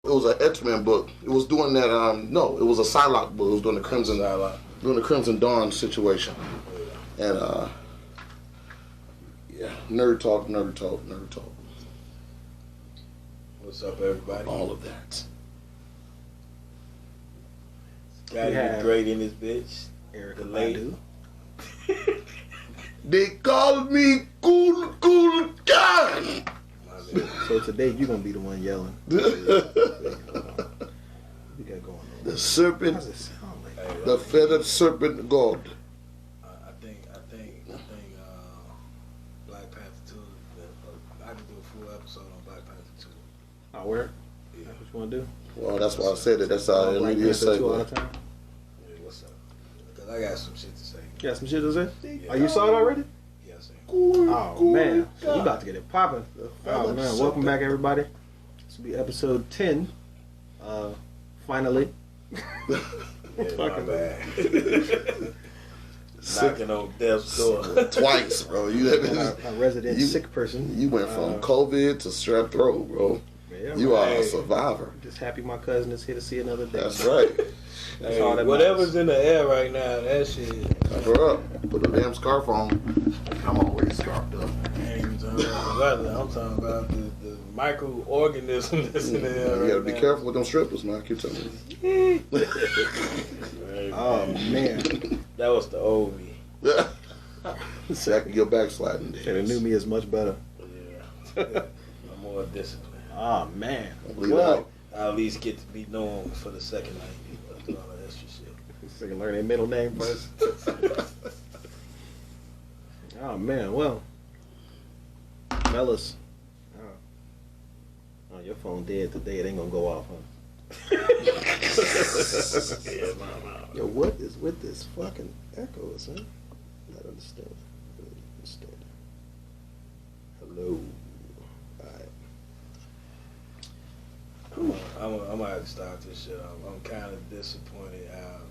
It was an X-Men book. It was doing that. No, it was a Psylocke book. It was doing the Crimson Dawn situation. And yeah, nerd talk. What's up, everybody? All of that. Gotta be great in this bitch. Erica Badu. They call me cool guy. So today you're gonna be the one yelling. What we got going on? The serpent. How does it sound like? The feathered serpent god. I think Black Panther 2. I can do a full episode on Black Panther 2. Oh, where? Yeah. That's what you wanna do? Well, that's why I said it. That's how Black immediate Panther 2 all the segue. time. Yeah, what's up? Because I got some shit to say. You got some shit to say? Yeah. Oh, you saw it already? Yeah, I see. Oh man, so you about to get it popping. Oh man, welcome back everybody. This will be episode 10. Finally. Yeah, my bad. Knocking on death's door. Twice, bro. You a resident sick person. You went from COVID to strep throat, bro. Yeah, you are a survivor. Just happy my cousin is here to see another day. That's right. That's all that whatever's in the air right now, that shit. Cover up. Put a damn scarf on. I'm always scarfed up. I ain't even talking about the weather. I'm talking about the microorganism that's in the air. You gotta be careful with them strippers, man. I keep telling you. Oh man, that was the old me. Second, your backsliding. and the new me is much better. Yeah, I'm more disciplined. Oh man, Well, I at least get to be known for the second night. Do all that extra shit. so you can learn their middle name first. Oh man, well, fellas. Oh, your phone dead today. It ain't gonna go off, huh? Yeah, mama. Yo, what is with this fucking echo, son? Not understand. Really understand. Hello. Alright. I'm gonna have to start this shit off. I'm kind of disappointed how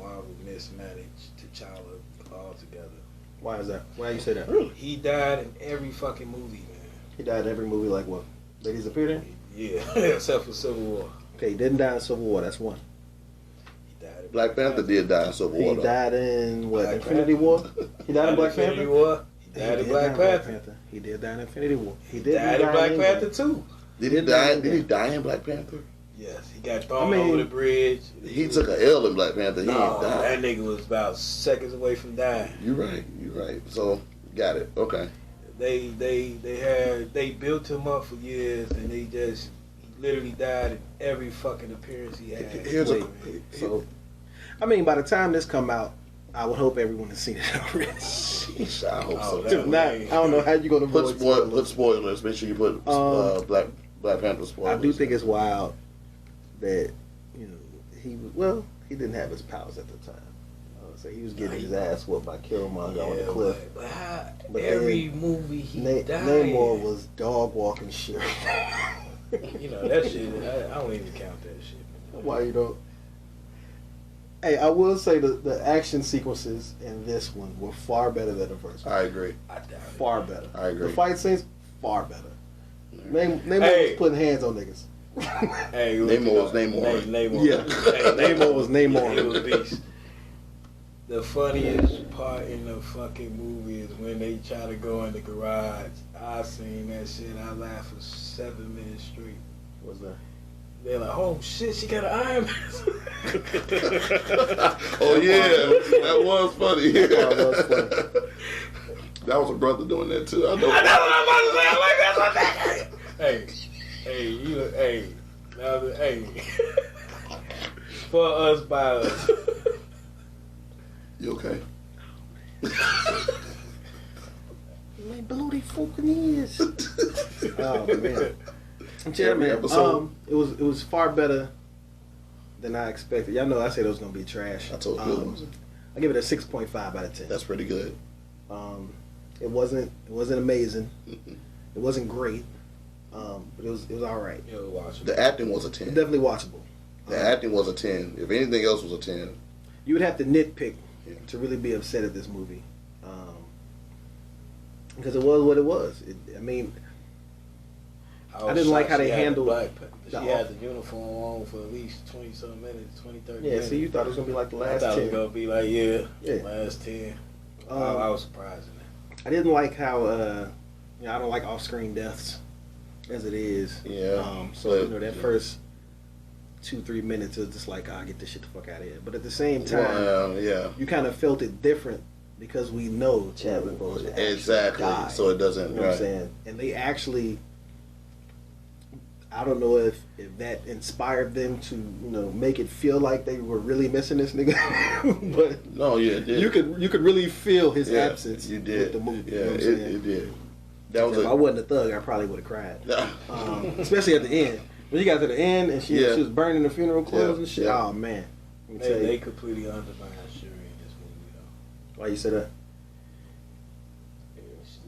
Marvel mismanaged T'Challa altogether. Why is that? Why you say that? He died in every fucking movie, man. He died in every movie like what? That he's appeared in? Yeah, except for Civil War. Okay, he didn't die in Civil War, that's one. He died in Black Panther did die in Civil War. He died in what? Black Infinity Panther. War? He died in Black Infinity Panther? War. He died in Black Panther. He did die in Infinity War. He died in Black Panther too. Did he die? Did he die in Black Panther? Yes, he got thrown over the bridge. He took an L in Black Panther. He No, ain't died. that nigga was about seconds away from dying. You're right. So, got it. Okay. They built him up for years, and he literally died in every fucking appearance he had. So, I mean, by the time this come out, I would hope everyone has seen it already. I hope so. If not, I don't know how you're gonna put spoilers. Make sure you put Black Panther spoilers. I do think it's wild that he didn't have his powers at the time. So he was getting his ass whooped by Killmonger on the cliff. But every movie he died. Namor was dog walking shit. You know that shit. I don't even count that shit. Why you don't? Hey, I will say the action sequences in this one were far better than the first one. I agree. Far better. I agree. The fight scenes far better. Namor was putting hands on niggas. Hey, Namor was Namor. Yeah, Namor was Namor. He was a beast. The funniest part in the fucking movie is when they try to go in the garage. I seen that shit. I laughed for 7 minutes straight. What's that? They're like, oh shit, she got an Iron Man. Oh yeah, that was funny. That was funny. That was a brother doing that too. I know. That's what I'm about to say. I'm like, that's what that. Hey. For us, by us. You okay? Man, bloody fucking ears. Oh man. Yeah, man. It was far better than I expected. Y'all know I said it was gonna be trash. I told you. I give it a 6.5 out of 10. That's pretty good. It wasn't amazing. It wasn't great. But it was all right. It was watchable. The acting was a 10. Definitely watchable. The acting was a 10. If anything else was a 10. You would have to nitpick to really be upset at this movie. Because it was what it was. I didn't like how they handled. She had the uniform on for at least 20-some minutes, 20-30 minutes. Yeah, see, you thought it was gonna be like the last 10. I thought it was gonna be like last 10. I was surprised in that. I didn't like how I don't like off-screen deaths as it is. Yeah. So that first 2-3 minutes is just like, get this shit the fuck out of here. But at the same time, you kind of felt it different because we know Chadwick Boseman exactly died. So it doesn't. You know what I'm saying? And they actually, I don't know if that inspired them to make it feel like they were really missing this nigga, but no, it did. You could really feel his absence. You did. With the movie. Yeah, you know what it did. That was if I wasn't a thug, I probably would have cried. Especially at the end. When you got to the end and she was burning the funeral clothes and shit. Oh man, they completely undermined Shuri in this movie though. Why you say that?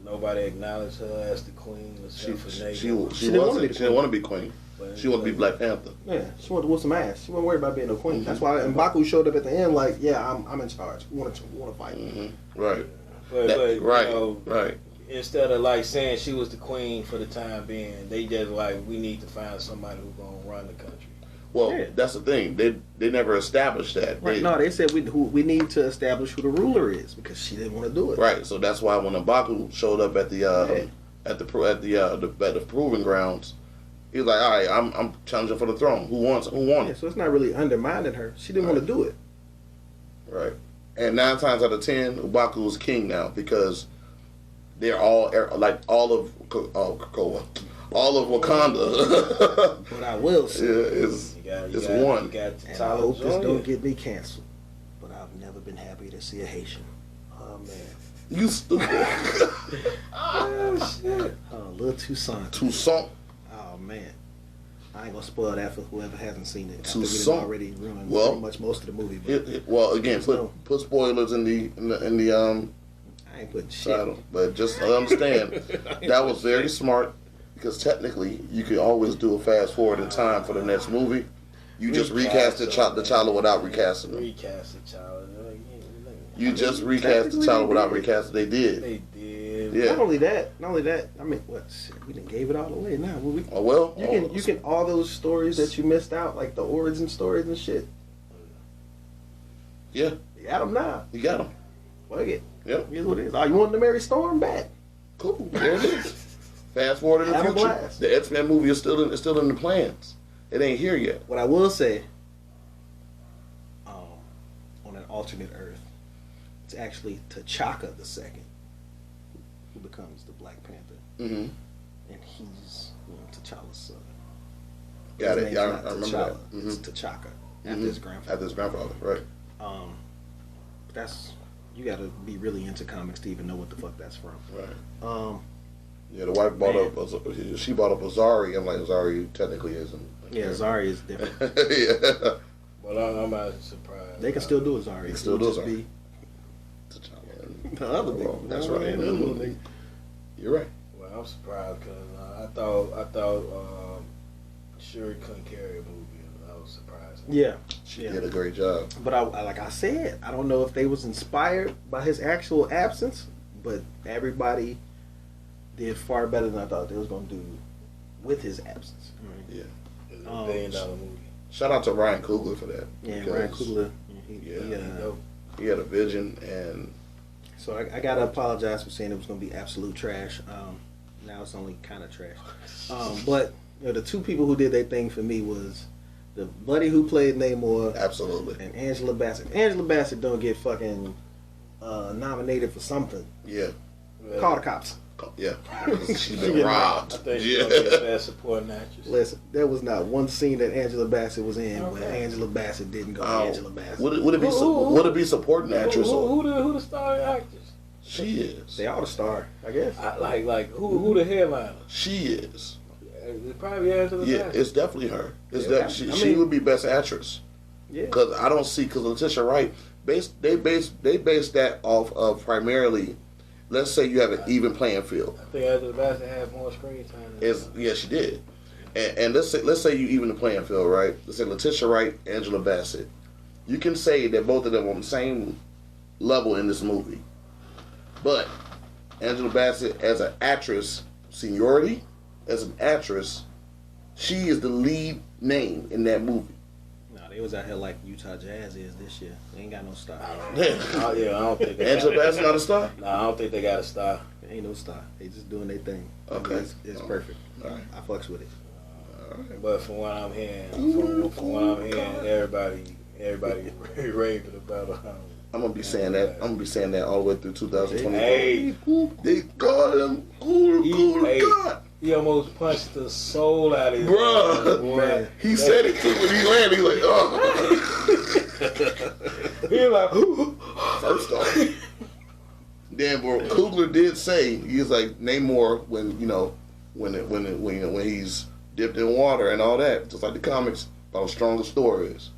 Nobody acknowledged her as the queen except for Nate. She didn't want to be queen. She wanted to be Black Panther. Yeah, she wanted to whoop some ass. She wasn't worried about being a queen. That's why M'Baku showed up at the end like, I'm in charge. We want to fight. Right. Right. Instead of like saying she was the queen for the time being, they just like, we need to find somebody who's gonna run the country. Well, that's the thing. They never established that. Right. No, they said we need to establish who the ruler is because she didn't want to do it. Right. So that's why when M'Baku showed up at the proving grounds, he was like, all right, I'm challenging for the throne. Who wants it? Yeah, so it's not really undermining her. She didn't want to do it. Right. And 9 times out of 10, M'Baku is king now because they're all like all of Wakanda. But I will say, it's one. And I hope this don't get me canceled. But I've never been happy to see a Haitian. Oh man, you stupid. Oh shit. Little Toussaint. Oh man, I ain't gonna spoil that for whoever hasn't seen it. Toussaint already ruined pretty much most of the movie. But again, put spoilers in the I ain't putting shit. Title, but just understand that was very smart because technically you could always do a fast forward in time for the next movie. You just recast the T'Challa without recasting him. Recast the T'Challa. You just recast the T'Challa without recasting. They did. They did. Yeah. Not only that. I mean, what? Shit, we done gave it all away now. You can all those stories that you missed out, like the origin stories and shit. Yeah. You got them now. You got them. Fuck it. Yep. Here's what it is. You want to marry Storm back? Cool. There it is. Fast forward in the future. The X-Men movie is still in the plans. It ain't here yet. What I will say, on an alternate Earth, it's actually T'Chaka the second who becomes the Black Panther, and he's T'Challa's son. Got it. Yeah, I remember that. It's T'Chaka after his grandfather. After his grandfather, right? That's. You got to be really into comics to even know what the fuck that's from. Right. Yeah, the wife bought up. She bought up Azari. I'm like, Azari technically isn't. Yeah, Azari is different. Yeah. Well, I'm not surprised. They can still do Azari. They can still do Azari. The other thing. That's right. You're right. Well, I'm surprised because I thought Shuri couldn't carry a movie. I was surprised. Yeah. She did a great job. But like I said, I don't know if they was inspired by his actual absence, but everybody did far better than I thought they was going to do with his absence. Yeah. It's $1 billion movie. Shout out to Ryan Coogler for that. Yeah, Ryan Coogler. He had a vision, and so I got to apologize for saying it was going to be absolute trash. Now it's only kind of trash. But the two people who did their thing for me was the buddy who played Namor, absolutely, and Angela Bassett. Angela Bassett don't get fucking nominated for something. Yeah, call the cops. Yeah, she's been robbed. I think she's gonna be a best supporting actress. Listen, there was not one scene that Angela Bassett was in where Angela Bassett didn't go. Angela Bassett. Would it be supporting actress? Who the starring actress? She is. They all the star, I guess. Like who the headliner? She is. It's probably Angela Bassett. It's definitely her. She would be best actress. Yeah. Because I don't see Letitia Wright. They base that off of primarily. Let's say you have an even playing field. I think Angela Bassett had more screen time. Yeah, she did. And let's say you even the playing field, right? Let's say Letitia Wright, Angela Bassett. You can say that both of them are on the same level in this movie. But Angela Bassett as an actress, seniority, as an actress, she is the lead name in that movie. No, they was out here like Utah Jazz is this year. They ain't got no star. I don't think they Angela Bassett's not a star? No, I don't think they got a star. There ain't no star. They just doing their thing. Okay. It's perfect. All right. I fucks with it. All right. But from what I'm hearing, everybody raving about it. I'm gonna be saying that. I'm gonna be saying that all the way through 2020. Hey, They call him cool hey, God. he almost punched the soul out of his Bruh. man. He said it too when he landed. He like, oh. He like, First off. Then, bro, Coogler did say he was like Namor when when he's dipped in water and all that, just like the comics, how strong the Thor is.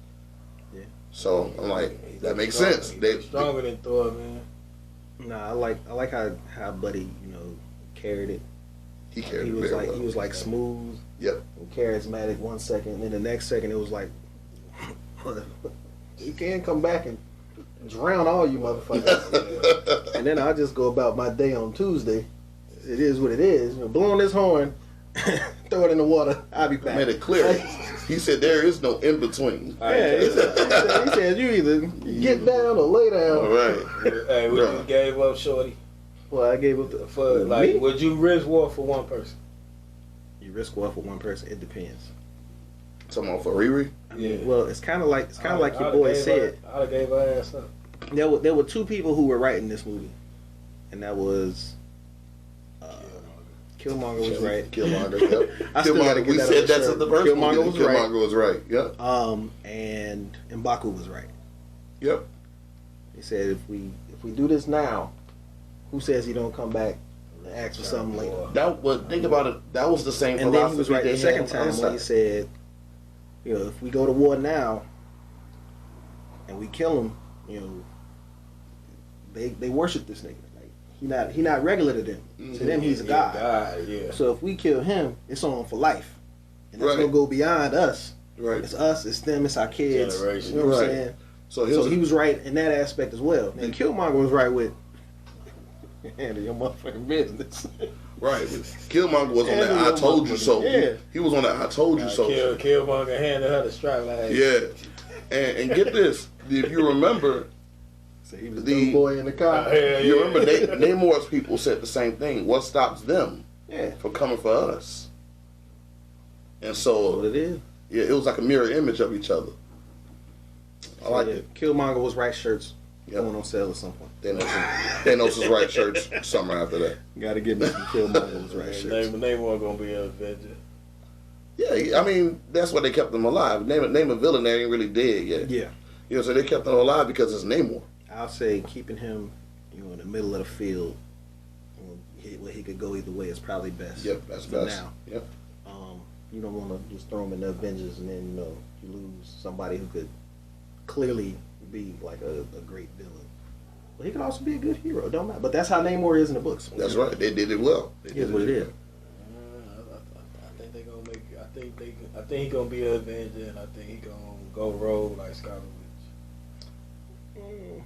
Yeah. So I'm like, that makes stronger. sense. He's stronger than Thor, man. Nah, I like how Buddy, carried it. He carried He it was very like well. he was like smooth Yep. and charismatic 1 second, and then the next second it was like you can't come back and drown all you motherfuckers. And then I just go about my day on Tuesday. It is what it is. Blowing this horn, throw it in the water. I'll be back. Made it clear. He said there is no in between. Yeah, he said you either get down or lay down. All right. Hey, would you gave up, Shorty? Well, I gave up the For like, me? would you risk war for one person? You risk war for one person. It depends. Talking about for Riri? I mean, Yeah. well, it's kind of like your boy said. I'd have gave her ass up. There were two people who were writing this movie, and that was Killmonger was right. Killmonger. Yep. I still gotta Killmonger. get We that said on that's shirt. the first Killmonger movie. was right. Killmonger was right. Yep. And M'Baku was right. Yep. He said if we do this now, who says he don't come back and ask for something later? Think about it. That was the same And philosophy then he was right they the had second on the time other when he side. said, if we go to war now and we kill him, they worship this nigga. Like he not regular to them. To them, he's a god. Yeah. So if we kill him, it's on for life, and that's Right. gonna go beyond us. Right. It's us, it's them, it's our kids. Generation. You know what I'm Right. saying? So So he was right in that aspect as well. And Killmonger was right with handle your motherfucking business. right. Killmonger was on that Handle I your told you so. Yeah. He was on that I told you so. Killmonger handed her the strap like, Yeah. And get this. If you remember, So he was The- the boy in the car. you remember Namor's people said the same thing. What stops them Yeah. from coming for us? And That's so what it is. yeah, it was like a mirror image of each other. I like Yeah. it. Killmonger was right shirts Yep. going on sale at some point. Thanos' right shirts summer after that. Gotta get me some Killmonger was right shirts. Namor gonna be an Avenger. Yeah, I mean that's why they kept them alive. Name a villain that ain't really dead yet. Yeah. So they kept them alive because it's Namor. I'll say keeping him, in the middle of the field, where he could go either way is probably best. Yep, that's for best. now. Yep. You don't want to just throw him in the Avengers and then you lose somebody who could clearly be like a great villain. But he could also be a good hero. Don't matter. But that's how Namor is in the books. That's right. They did it well. They Here's did what it is. I think they gonna make. I think he gonna be an Avenger, and I think he gonna go rogue like Scottie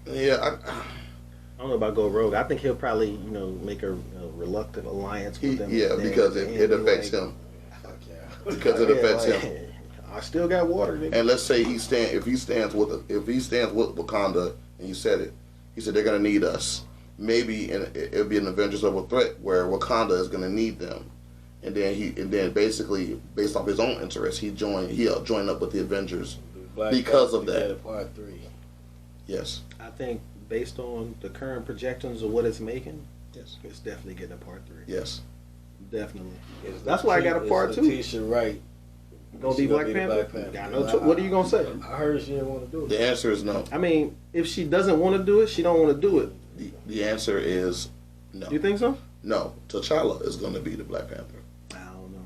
Yeah, I don't know about go rogue. I think he'll probably make a reluctant alliance with them. yeah, and then because at the it end be affects like, him. Fuck yeah. Because it affects like, him. I still got water, nigga. And let's say if he stands with Wakanda, and you said it, he said they're gonna need us. Maybe it'll be an Avengers of a threat where Wakanda is gonna need them, and then basically based off his own interest, he'll join up with the Avengers because of that. Part 3. Yes. I think based on the current projections of what it's making, Yes. it's definitely getting a part 3. Yes. Definitely. That's why I got a part 2. Letitia Wright. Gonna be She Black the Panther? Got no what are you gonna say? I heard she didn't want to do it. The answer is no. I mean, if she doesn't want to do it, she don't want to do it. The answer is no. You think so? No. T'Challa is going to be the Black Panther. I don't know.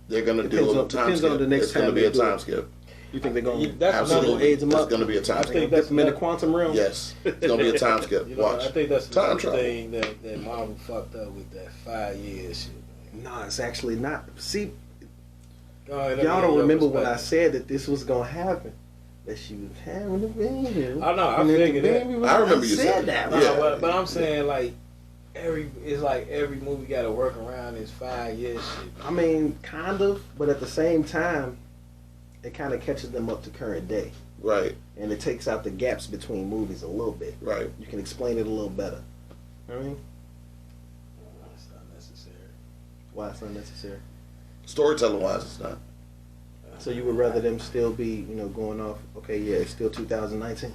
They're going to do Depends a on- time depends skip. on the next It's going to time be they a do time it. skip. You think they're gonna That's Absolutely. age them It's up? going to be a time I skip. think Dip them in the quantum realm? Yes. It's going to be a time skip. Watch. I think that's Time the travel. thing that Marvel fucked up with that 5 years shit. No, it's actually not. See, Go ahead, let me y'all hear don't your remember when I perspective. said that this was gonna happen. That she was having a baby. I know, I And that the figured that. baby was- I remember you said saying that. that. No, Yeah. but I'm saying like it's like every movie got to work around this 5 years shit. I mean, kind of, but at the same time, it kind of catches them up to current day. Right. And it takes out the gaps between movies a little bit. Right. You can explain it a little better. You know what I mean? It's not necessary. Why it's not necessary? Storytelling wise, it's not. So you would rather them still be, going off, okay, yeah, it's still 2019?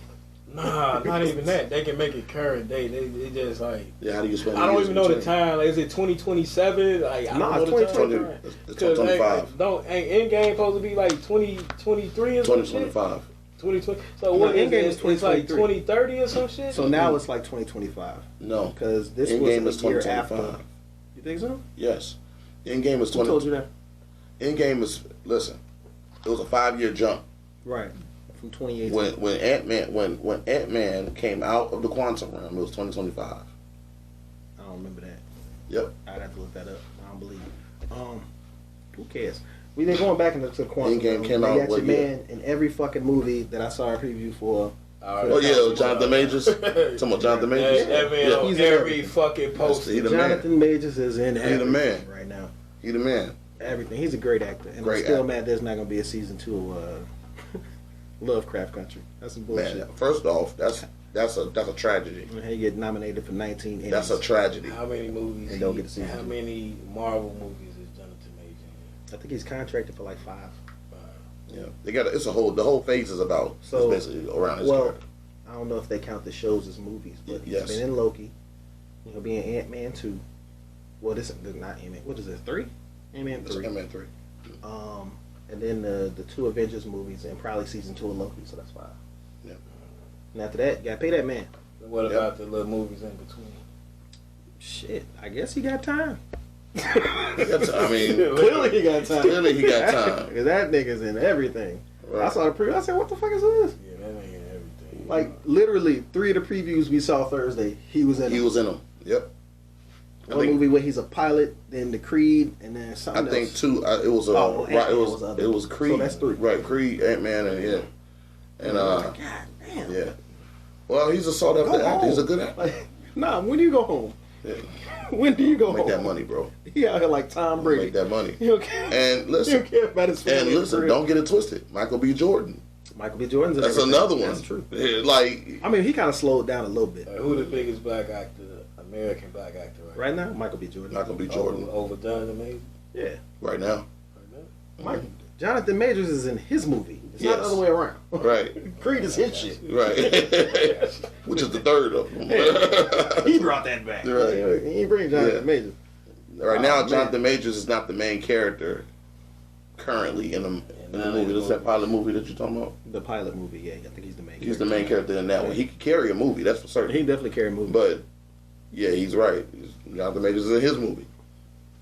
Nah, not even that. They can make it current day. They just like. Yeah, how do you explain? I don't even know the time. Like, is it 2027? Like, I don't know the time. It's 2025. Ain't Endgame supposed to be like 2023 or some shit? 2025. 2020. So what is Endgame it? is It's like 2030 or some shit? So now it's like 2025. No. Because this Endgame was is a year 2025. after. You think so? Yes. Endgame is 20. Who told you that? Endgame is, listen, it was a 5-year jump. Right. From 2018. When Ant-Man came out of the quantum realm, it was 2025. I don't remember that. Yep. I'd have to look that up. I don't believe it. Who cares? We been going back into the quantum Endgame realm. came They out got your what year? man in every fucking movie that I saw a preview for. Oh yeah, Jonathan Majors. Talking about Jonathan Majors. That man on He's in every everything. fucking poster. He the Jonathan man. Majors is in He the everything man. right now. He the man. Everything. He's a great actor. And Great I'm still actor. mad there's not going to be a season 2 of Lovecraft Country. That's some bullshit. Man, first off, that's a tragedy. And he get nominated for 19 Emmys. That's a tragedy. How many movies? And don't get a season How 2. many Marvel movies is Jonathan Majors in? I think he's contracted for like 5. Yeah, they got the whole phase is about So, it's basically around his well, character. I don't know if they count the shows as movies, but Yes. he's been in Loki. He'll be in Ant-Man 2. Well, this is not Ant-Man. What is it, 3? Ant-Man It's 3. Ant-Man 3. And then the 2 Avengers movies and probably season 2 of Loki, so that's 5. Yeah. And after that, you gotta pay that man. What about the little movies in between? Shit, I guess he got time. I mean, Clearly he got time. Clearly he got time. Because that nigga's in everything. Right. I saw the preview. I said, what the fuck is this? Yeah, that ain't everything. Like, literally, 3 of the previews we saw Thursday, he was in He them. was in them. Yep. One movie where he's a pilot, then the Creed, and then something I think else. 2. It was Ant-Man it was the other. was Creed. So that's 3. Right, Creed, Ant-Man, and yeah, and God damn. yeah. Well, he's a sought after Go actor. He's a home. good actor. Like, nah, when do you go home? Yeah. When do you go Make home? that money, bro. He out here like Tom Brady. Make that money. He don't care. And He listen, don't care about his family. and listen, career. don't get it twisted. Michael B. Jordan. Michael B. Jordan's in That's everything. another one. That's true. Yeah, like, I mean, he kind of slowed down a little bit. Who the biggest black actor, American black actor Right now, Michael B. Jordan. Michael B. Jordan. Over Jonathan Majors? Yeah. right now. Michael. Jonathan Majors is in his movie. It's not the Yes. other way around. Right. Creed is his shit. Right. Which is the third of them. He brought that back. Right. He ain't bring Jonathan Yeah. Majors. Right now, man. Jonathan Majors is not the main character currently in the movie. This is that pilot movie that you're talking about? The pilot movie, yeah. I think he's the main He's the main character in that one. He could carry a movie, that's for certain. He definitely carried a movie. But, yeah, he's right. Jonathan Majors is in his movie.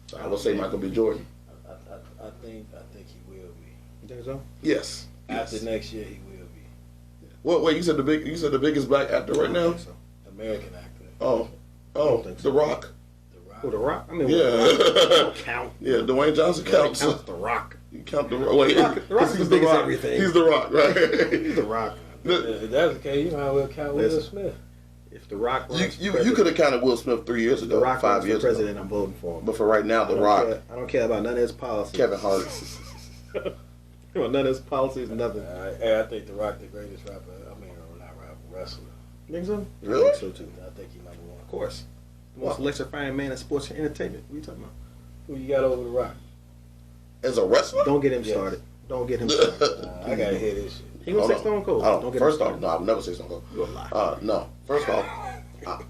So I would say Michael B. Jordan. I think he will be. You think so? Yes. After Yes. next year, he will be. What? Wait, you said the biggest black actor right I now? don't think so. American actor. Oh, don't think so. The Rock. The Rock. Who, The Rock? I mean, Yeah. don't count. Yeah, Dwayne Johnson Nobody counts. counts The Rock. You count the Rock. Wait, The Rock is 'cause the he's biggest Rock. everything. He's the Rock, right? He's The Rock. If that's the case, you might as well count Will Listen. Smith. If The Rock runs for You president, could have counted Will Smith 3 years The ago, Rock 5 runs for years president, ago. I'm voting for him. But for right now, I The don't Rock, care- I don't care about none of his policies. Kevin Hart. None of his policies, nothing. I think The Rock the greatest rapper. I mean, not rapper, wrestler. Think so? Really? I think so too. I think he number one. Of course. The most electrifying man in sports and entertainment. What are you talking about? Who you got over The Rock? As a wrestler? Don't get him Yes. started. Don't get him started. I gotta hear this shit. He gonna say Stone Cold. I don't. Don't get First him off, started. no, I'll never say Stone Cold. You're a lie. No. First off,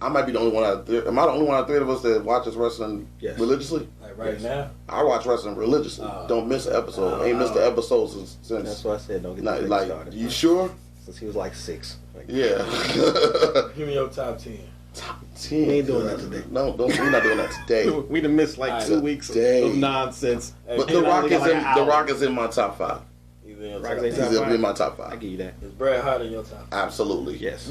I might be the only one out of three. Am I the only one out of 3 of us that watches wrestling Yes. religiously? Like right now? I watch wrestling religiously. Don't miss an episode. Ain't missed an episode since. That's why I said don't get Like, him like, started. you sure? Since he was like 6. Like, Yeah. Give me your top 10. We ain't doing that today. No, we're not doing that today. we done missed like 2 weeks Today. of nonsense. But Hey, The Rock only is got in. like an The hour. Rock is in my top 5. He's in your Rock top is 10. He's top in my 5. top I 5. give you that. Is Bret Hart in your top 5? Absolutely. Yes.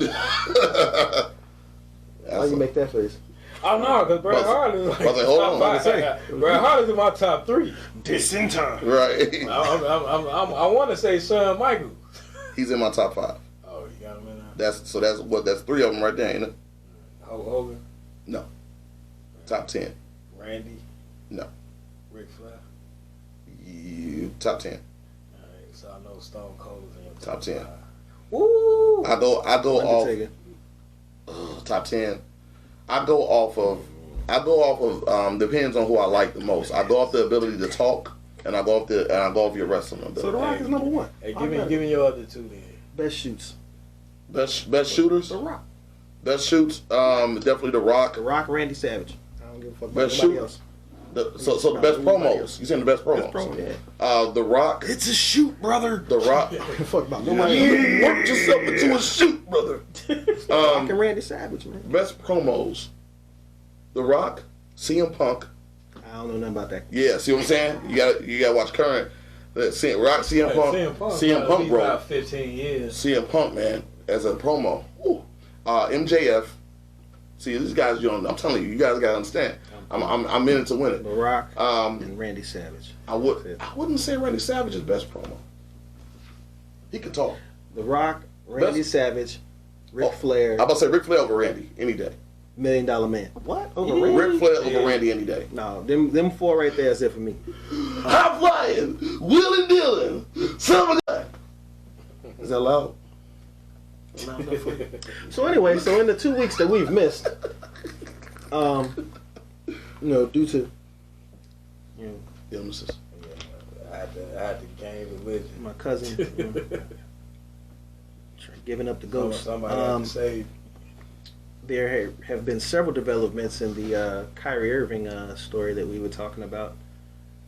That's Why you make that face? Oh no, because Bret Was- Hart is like was it- hold top on, five. what Bret Hart is in my top 3. This in time. right. I want to say Shawn Michaels. He's in my top 5. Oh, you got him in there. That's 3 of them right there, ain't it? Hogan. No. Top 10. Randy? No. Ric Flair? Top 10. Alright, so I know Stone Cold is in your Top 10. 5. Woo! I go off Undertaker. top 10. I go off of depends on who I like the most. I go off the ability to talk, and I go off your wrestling ability. So The Rock is number one. Hey, give me your other two then. Best shoots. Best shooters. The Rock. Best shoots. Definitely The Rock. The Rock, Randy Savage. I don't give a fuck about Best nobody shoot. else. So the best promos. You saying the best promos? Best promo, yeah. The Rock. It's a shoot, brother. The Rock. Fuck about nobody else. You worked yourself into a shoot, brother. Rock and Randy Savage, man. Best promos. The Rock, CM Punk. I don't know nothing about that. Yeah, see what I'm saying? You gotta watch current. Rock, CM Punk, CM Punk, bro. About 15 years. CM Punk, man, as a promo. Ooh. MJF. See, these guys, I'm telling you guys gotta understand. I'm in it to win it. The Rock and Randy Savage. I wouldn't say Randy Savage's best promo. He could talk. The Rock, Randy Savage, Ric Flair. I'm about to say Ric Flair over Randy any day. $1 Million Man. What? Over Randy? Ric Flair over Randy any day. No, them four right there is it for me. High flying, wheeling dealing, son of a gun. Is that loud? So anyway, so in the 2 weeks that we've missed, due to Illnesses. I had to gain religion. my cousin giving up the ghost, Somebody had to save. there have been several developments in the Kyrie Irving story that we were talking about.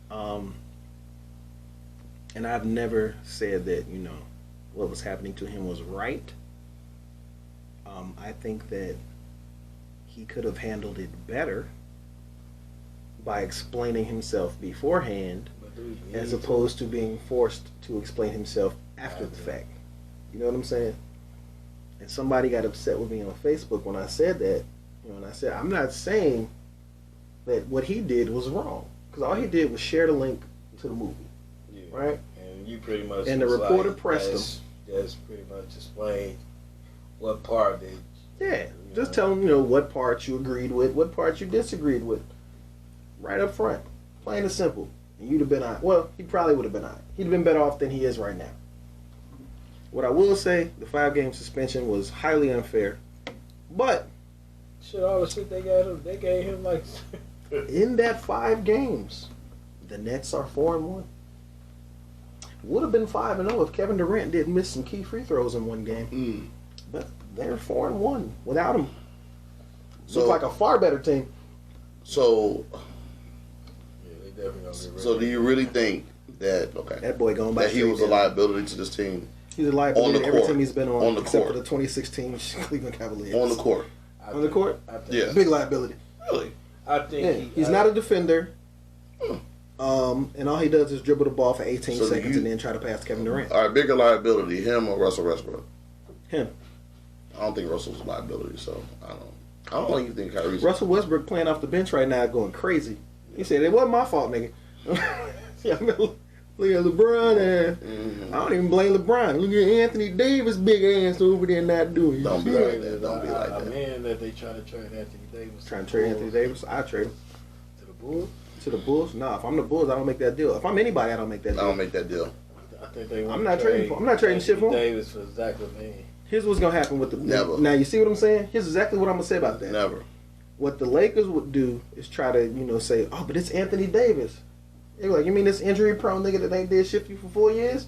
And I've never said that, what was happening to him was right. I think that he could have handled it better by explaining himself beforehand as opposed to being forced to explain himself after the fact. You know what I'm saying? And somebody got upset with me on Facebook when I said that. And I said, I'm not saying that what he did was wrong. Because all he did was share the link to the movie. Yeah. Right? And you pretty much... And the reporter pressed him. Just pretty much explained what part they... Yeah. Just tell him, what parts you agreed with, what parts you disagreed with. Right up front. Plain and simple. And you'd have been on. Well, he probably would have been on. He'd have been better off than he is right now. What I will say, the 5-game suspension was highly unfair. But Shit, all the shit they gave him like... in that 5 games, the Nets are 4-1. Would have been 5-0 if Kevin Durant didn't miss some key free throws in one game. But they're 4-1 without him. Look like a far better team. So, they definitely gonna get rid so of do you really think that That boy going by that he was a liability to this team He's a liability to every team he's been on the except court. for the 2016 Cleveland Cavaliers. on the court? On the court? I think, Yeah. Big liability. Really? I think He's not a defender. And all he does is dribble the ball for 18 So seconds and then try to pass Kevin Durant. All right, bigger liability, him or Russell Westbrook? Him. I don't think Russell's a liability, so I don't even think Kyrie's. Russell Westbrook playing off the bench right now going crazy. He said, it wasn't my fault, nigga. Yeah, I mean, look at LeBron and I don't even blame LeBron. Look at Anthony Davis' big ass over there not doing it. Don't be like that. Don't be like a that. man that they try to trade Anthony Davis. Trying to trade Anthony Davis? I trade him. To the Bulls? To the Bulls? Nah, if I'm the Bulls, I don't make that deal. If I'm anybody, I don't make that I deal. don't make that deal. I think they want I'm not to trading for- I'm not trading shit for him. Davis for Zach LaVine. Here's what's going to happen with the... Never. Now, you see what I'm saying? Here's exactly what I'm going to say about that. Never. What the Lakers would do is try to, say, oh, but it's Anthony Davis. They're like, you mean this injury-prone nigga that ain't did shit for you for 4 years?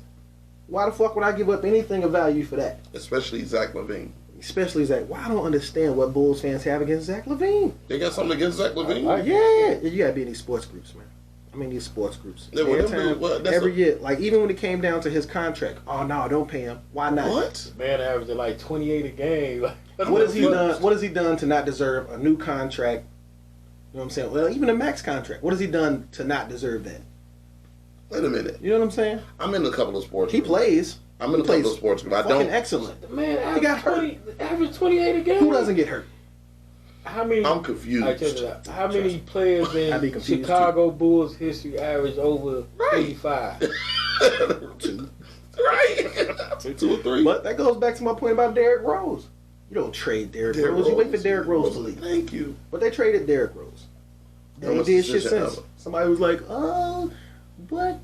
Why the fuck would I give up anything of value for that? Especially Zach LaVine. Especially Zach. Well, I don't understand what Bulls fans have against Zach LaVine. They got something against Zach LaVine? Yeah. You got to be in these sports groups, man. I mean, these sports groups. Yeah, well, Every them time, dudes- well, that's every year. Like, even when it came down to his contract, oh, no, don't pay him. Why not? What? Man averaged like 28 a game. What has he done? What has he done to not deserve a new contract? You know what I'm saying? Well, even a max contract. What has he done to not deserve that? Wait a minute. You know what I'm saying? I'm in a couple of sports He groups. plays. I'm in a couple of sports groups. I Fucking don't. excellent. The man He got averaged 28 a game. Who doesn't get hurt? How many? I'm confused. I tell you that. How many players I'd be in confused, Chicago Bulls history average over Right. 85? Two. Right. 2 or 3. But that goes back to my point about Derrick Rose. You don't trade Derrick Rose. You wait for Derrick Rose to leave. Thank you. But they traded Derrick Rose. They ain't did shit since. Somebody was like, oh, but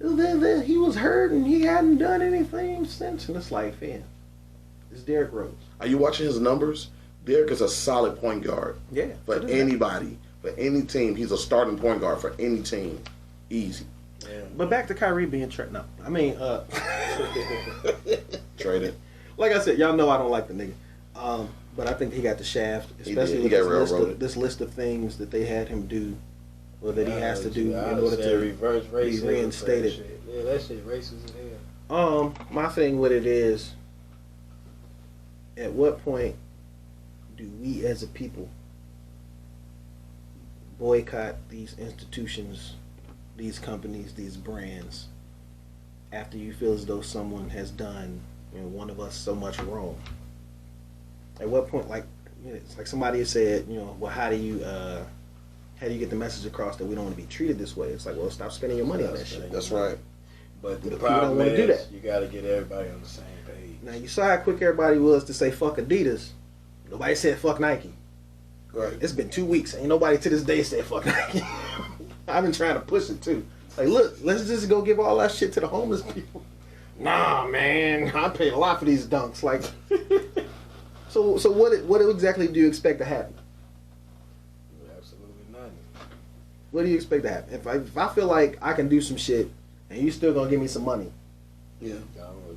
he was hurt and he hadn't done anything since. And it's like, fam, it's Derrick Rose. Are you watching his numbers? Derrick is a solid point guard. Yeah. For anybody, for any team, he's a starting point guard for any team. Easy. Yeah. But back to Kyrie being traded. No, I mean, Traded. like I said, y'all know I don't like the nigga. But I think he got the shaft, especially with this list of things that they had him do, or that he has to do in order to reverse racism, be reinstated. Yeah, that shit racist as hell. My thing with it is, at what point do we as a people boycott these institutions, these companies, these brands, after you feel as though someone has done, one of us so much wrong? At what point, like, it's like somebody has said, well, how do you get the message across that we don't want to be treated this way? It's like, well, stop spending your money on that shit. That's right. But the people problem don't want to do that. You got to get everybody on the same page. Now, you saw how quick everybody was to say fuck Adidas. Nobody said fuck Nike. Right. It's been 2 weeks. Ain't nobody to this day said fuck Nike. I've been trying to push it too. Like, look, let's just go give all that shit to the homeless people. Nah, man, I paid a lot for these dunks. Like, so what exactly do you expect to happen? Absolutely nothing. What do you expect to happen? If I feel like I can do some shit and you still gonna give me some money? Yeah.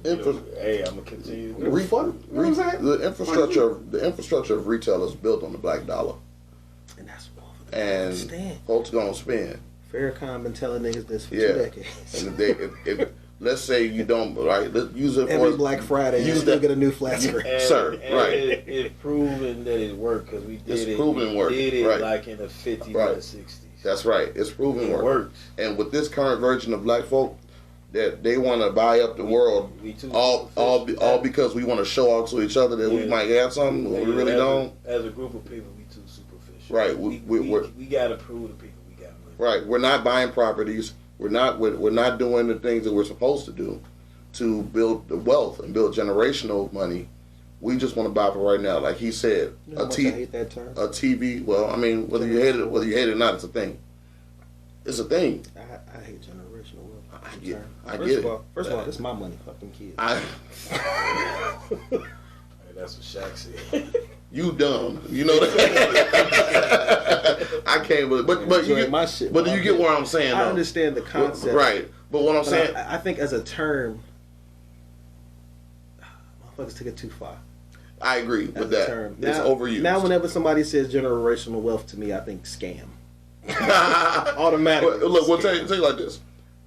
Hey, I'm gonna continue. You know what I'm saying? The infrastructure of retail is built on the black dollar, and that's what and folks gonna spend. Farrakhan been telling niggas this for 2 decades. And if let's say you don't, right? Let's use it every for Black Friday. You still get a new flat screen, sir. Right? It's proven that it worked because we did it. Proven work. Did it right. like in the 50s and 60s. That's right. It's proven It works. And with this current version of black folk, that they want to buy up the world, all because we want to show off to each other that we might have something, when we really don't. As a group of people, we too superficial. Right. We got to prove to people we got money. Right. We're not buying properties. We're not doing the things that we're supposed to do to build the wealth and build generational money. We just want to buy for right now, like he said. I hate that term. A TV. Well, I mean, whether you hate it or not, it's a thing. It's a thing. I hate generational wealth. I get it. First of all, this is my money. Fuck them kids. Hey, that's what Shaq said. You dumb. You know that. I can't. But you get my shit. But you get what I'm saying. I understand the concept. Right. But what I'm saying, I think as a term, motherfuckers took it too far. I agree with that. Term. It's overused. Now, whenever somebody says generational wealth to me, I think scam. Automatically. Look, we'll tell you like this.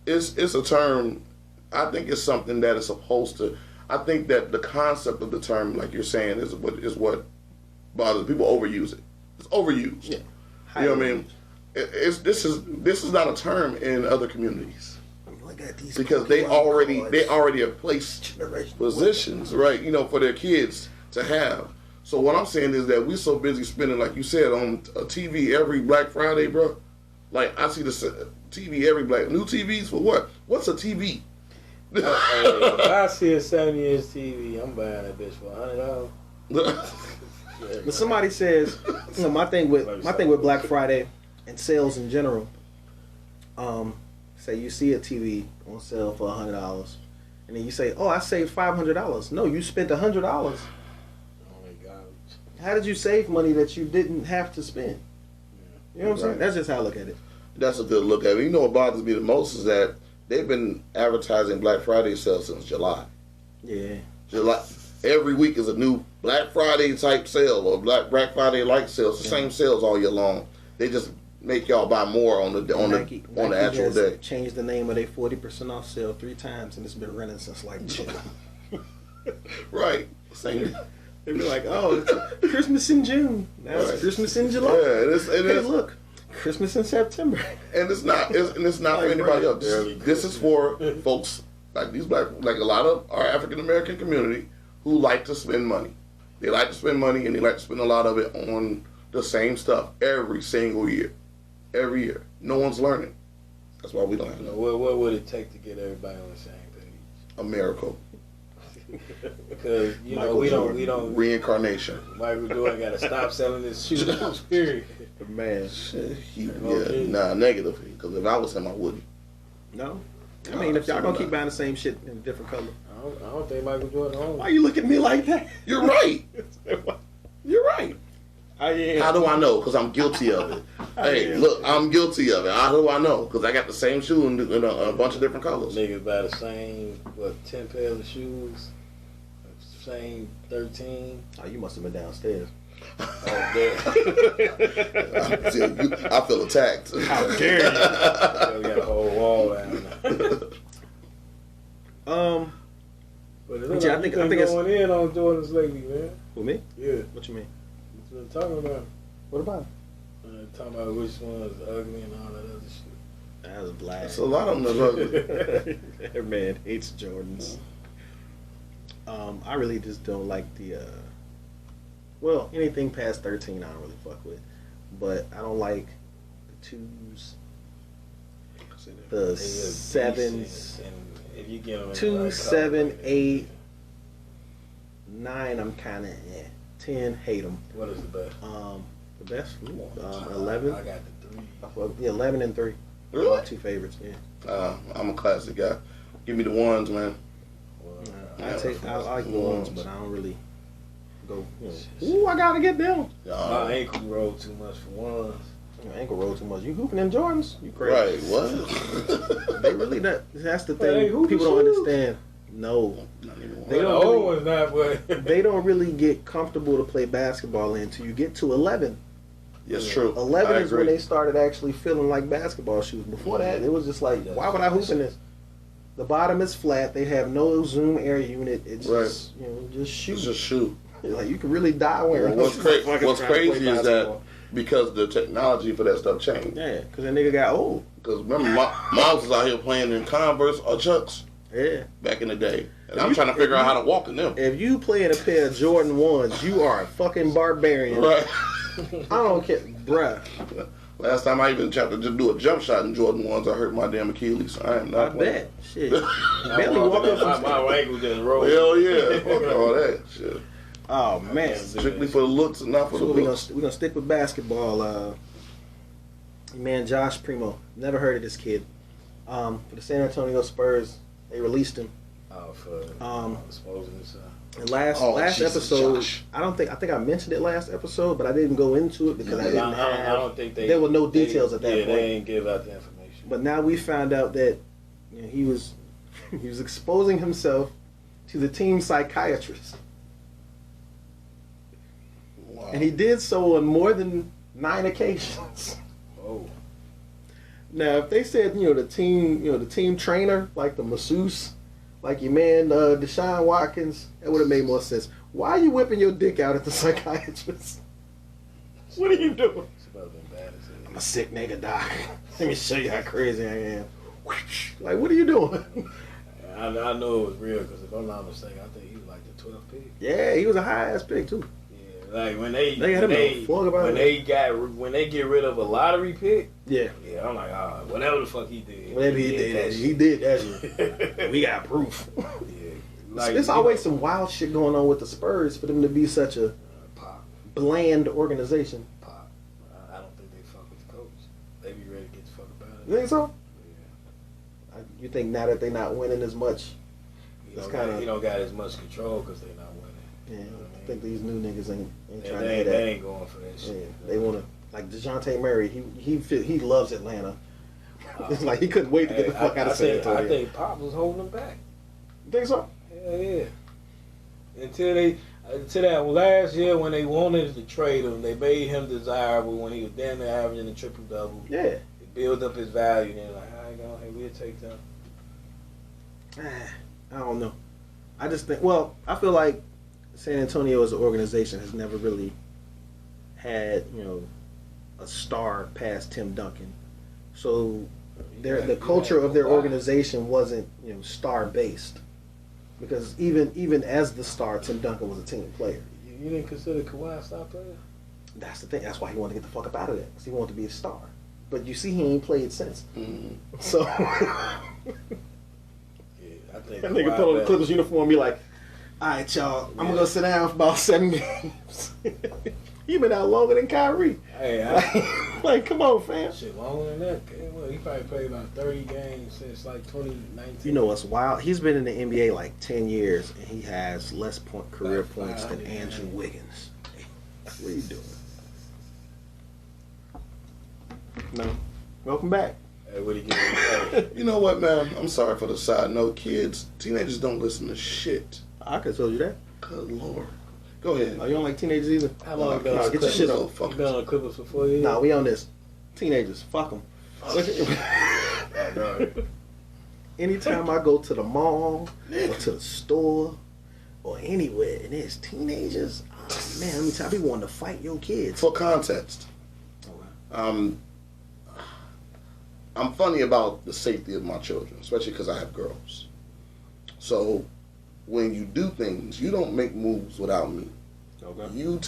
It's a term. I think it's something that is supposed to. I think that the concept of the term, like you're saying, is what bothers people. Overuse it. It's overused. Yeah. You know what I mean? This is not a term in other communities. Because they already have placed positions, right? For their kids to have. So what I'm saying is that we're so busy spending, like you said, on a TV every Black Friday, bro. Like I see the TV every new TVs for what? What's a TV? If I see a 70-inch TV, I'm buying that bitch for $100. But somebody says, my thing with Black Friday and sales in general. Say you see a TV on sale for $100, and then you say, "Oh, I saved $500." No, you spent $100. Oh my God! How did you save money that you didn't have to spend? You know what I'm saying? That's just how I look at it. That's a good look at it. You know what bothers me the most is that they've been advertising Black Friday sales since July. Yeah. July. Every week is a new Black Friday type sale or Black Friday like sales. It's the same sales all year long. They just make y'all buy more on the actual day. Changed the name of their 40% off sale 3 times, and it's been running since like June. Right. Same. They be like, "Oh, it's Christmas in June. Now it's Christmas in July." Yeah, hey, look, Christmas in September. And it's not for anybody else. This is for folks like these like a lot of our African American community who like to spend money. They like to spend money, and they like to spend a lot of it on the same stuff every single year. Every year. No one's learning. That's why we don't have What would it take to get everybody on the same page? A miracle. Because Michael we Jordan, don't reincarnation. Michael Jordan got to stop selling his shoes. Period. Man. Negative. Because if I was him, I wouldn't. No. I mean, if y'all gonna keep buying the same shit in a different color. I don't think Michael Jordan owns. Why you look at me like that? You're right. You're right. I am. How do I know? Because I'm guilty of it. Hey, look, I'm guilty of it. How do I know? Because I got the same shoe in a bunch of different colors. Niggas buy the same, 10 pairs of shoes? Same 13. Oh, you must have been downstairs. I feel attacked. How dare you? We got a whole wall down there. But I think it's going in on Jordans lately, man. Who, me? Yeah. What you mean? What you talking about? What about? Talking about which one is ugly and all that other shit. That was black. That's a lot of them that's ugly. That man hates Jordans. I really just don't like the. Well, anything past 13, I don't really fuck with. But I don't like the 2s, the 7s. And if you get them 2, 7, 8, 9. I'm kind of 10. Hate them. What is the best? The best. 11. I got the 3. 11 and 3. Really? My 2 favorites. Yeah. I'm a classic guy. Give me the ones, man. I like the ones, but I don't really go. Ooh, I gotta get them. My ankle roll too much for ones. Your ankle roll too much. You hooping in Jordans? You crazy? Right? What? They really not. That's the thing. Hey, People don't understand. No, They don't really, not, but they don't really get comfortable to play basketball in until you get to 11. Yes, true. 11 is when they started actually feeling like basketball shoes. Before that, it was just like, why would I hoop in this? The bottom is flat. They have no zoom air unit. It's just, just shoot. It's just shoe. Like you can really die wearing. What's crazy is that because the technology for that stuff changed. Yeah, because that nigga got old. Because remember, Miles was out here playing in Converse or Chucks. Yeah. Back in the day, and I'm trying to figure out how to walk in them. If you play in a pair of Jordan 1s, you are a fucking barbarian. Right. I don't care, bruh. Last time I even tried to just do a jump shot in Jordan 1s, I hurt my damn Achilles. I am not. I bet. Shit. Barely walk up my ankle just rolled. Hell yeah. Fuck all that shit. Oh man. Strictly for the looks and not for the looks. We're gonna stick with basketball. Man, Josh Primo. Never heard of this kid. For the San Antonio Spurs, they released him. Oh, for exposing himself. And last episode, Josh. I think I mentioned it last episode, but I didn't go into it because I don't think there were no details at that point. Yeah, they didn't give out the information. But now we found out that he was exposing himself to the team psychiatrist. Wow. And he did so on more than 9 occasions. Oh. Now, if they said, the team trainer, like the masseuse, like your man Deshaun Watkins, that would have made more sense. Why are you whipping your dick out at the psychiatrist? What are you doing? I'm a sick nigga, doc. Let me show you how crazy I am. Like, what are you doing? I know it was real because if I'm not mistaken, I think he was like the 12th pick. Yeah, he was a high ass pick too. Like when they get rid of a lottery pick, yeah, I'm like, whatever the fuck he did, he did that shit. We got proof. Yeah, like there's always some wild shit going on with the Spurs for them to be such a bland organization. I don't think they fuck with the coach. They be ready to get the fuck about it. You think so? Yeah. You think now that they're not winning as much, he don't got as much control because they're not winning. Yeah. I think these new niggas ain't trying to hear that. They ain't going for that shit. Yeah, they want to, like DeJounte Murray, he loves Atlanta. It's like he couldn't wait to get the fuck out of San Antonio. I think Pop was holding him back. You think so? Hell yeah. Until that last year when they wanted to trade him, they made him desirable when he was damn near averaging a triple double. Yeah. It built up his value. And they're like, all right, go ahead, we'll take them. I don't know. I just think, I feel like San Antonio as an organization has never really had, a star past Tim Duncan. So the culture of their organization wasn't, star based. Because even as the star, Tim Duncan was a team player. You didn't consider Kawhi a star player? That's the thing. That's why he wanted to get the fuck up out of there. Because he wanted to be a star. But you see, he ain't played since. Mm-hmm. So I think that nigga put on the Clippers uniform and be like, All right, y'all. I'm gonna go sit down for about 7 games. You been out longer than Kyrie. Hey, like, come on, fam. Shit, longer than that. Well, he probably played about 30 games since like 2019. You know what's wild? He's been in the NBA like 10 years, and he has less career points than Andrew Wiggins. What are you doing? No. Welcome back. Hey, what he get? You know what, man? I'm sorry for the side note. Teenagers don't listen to shit. I could have told you that. Good Lord. Go ahead. Oh, you don't like teenagers either? How long you been No, on get your shit on. You been on the Clippers for 4 years? Nah, we on this. Teenagers, fuck them. Anytime I go to the mall or to the store or anywhere and there's teenagers, oh, man, let me tell you, I be wanting to fight your kids. For context, I'm funny about the safety of my children, especially because I have girls. So when you do things, you don't make moves without me. Okay. You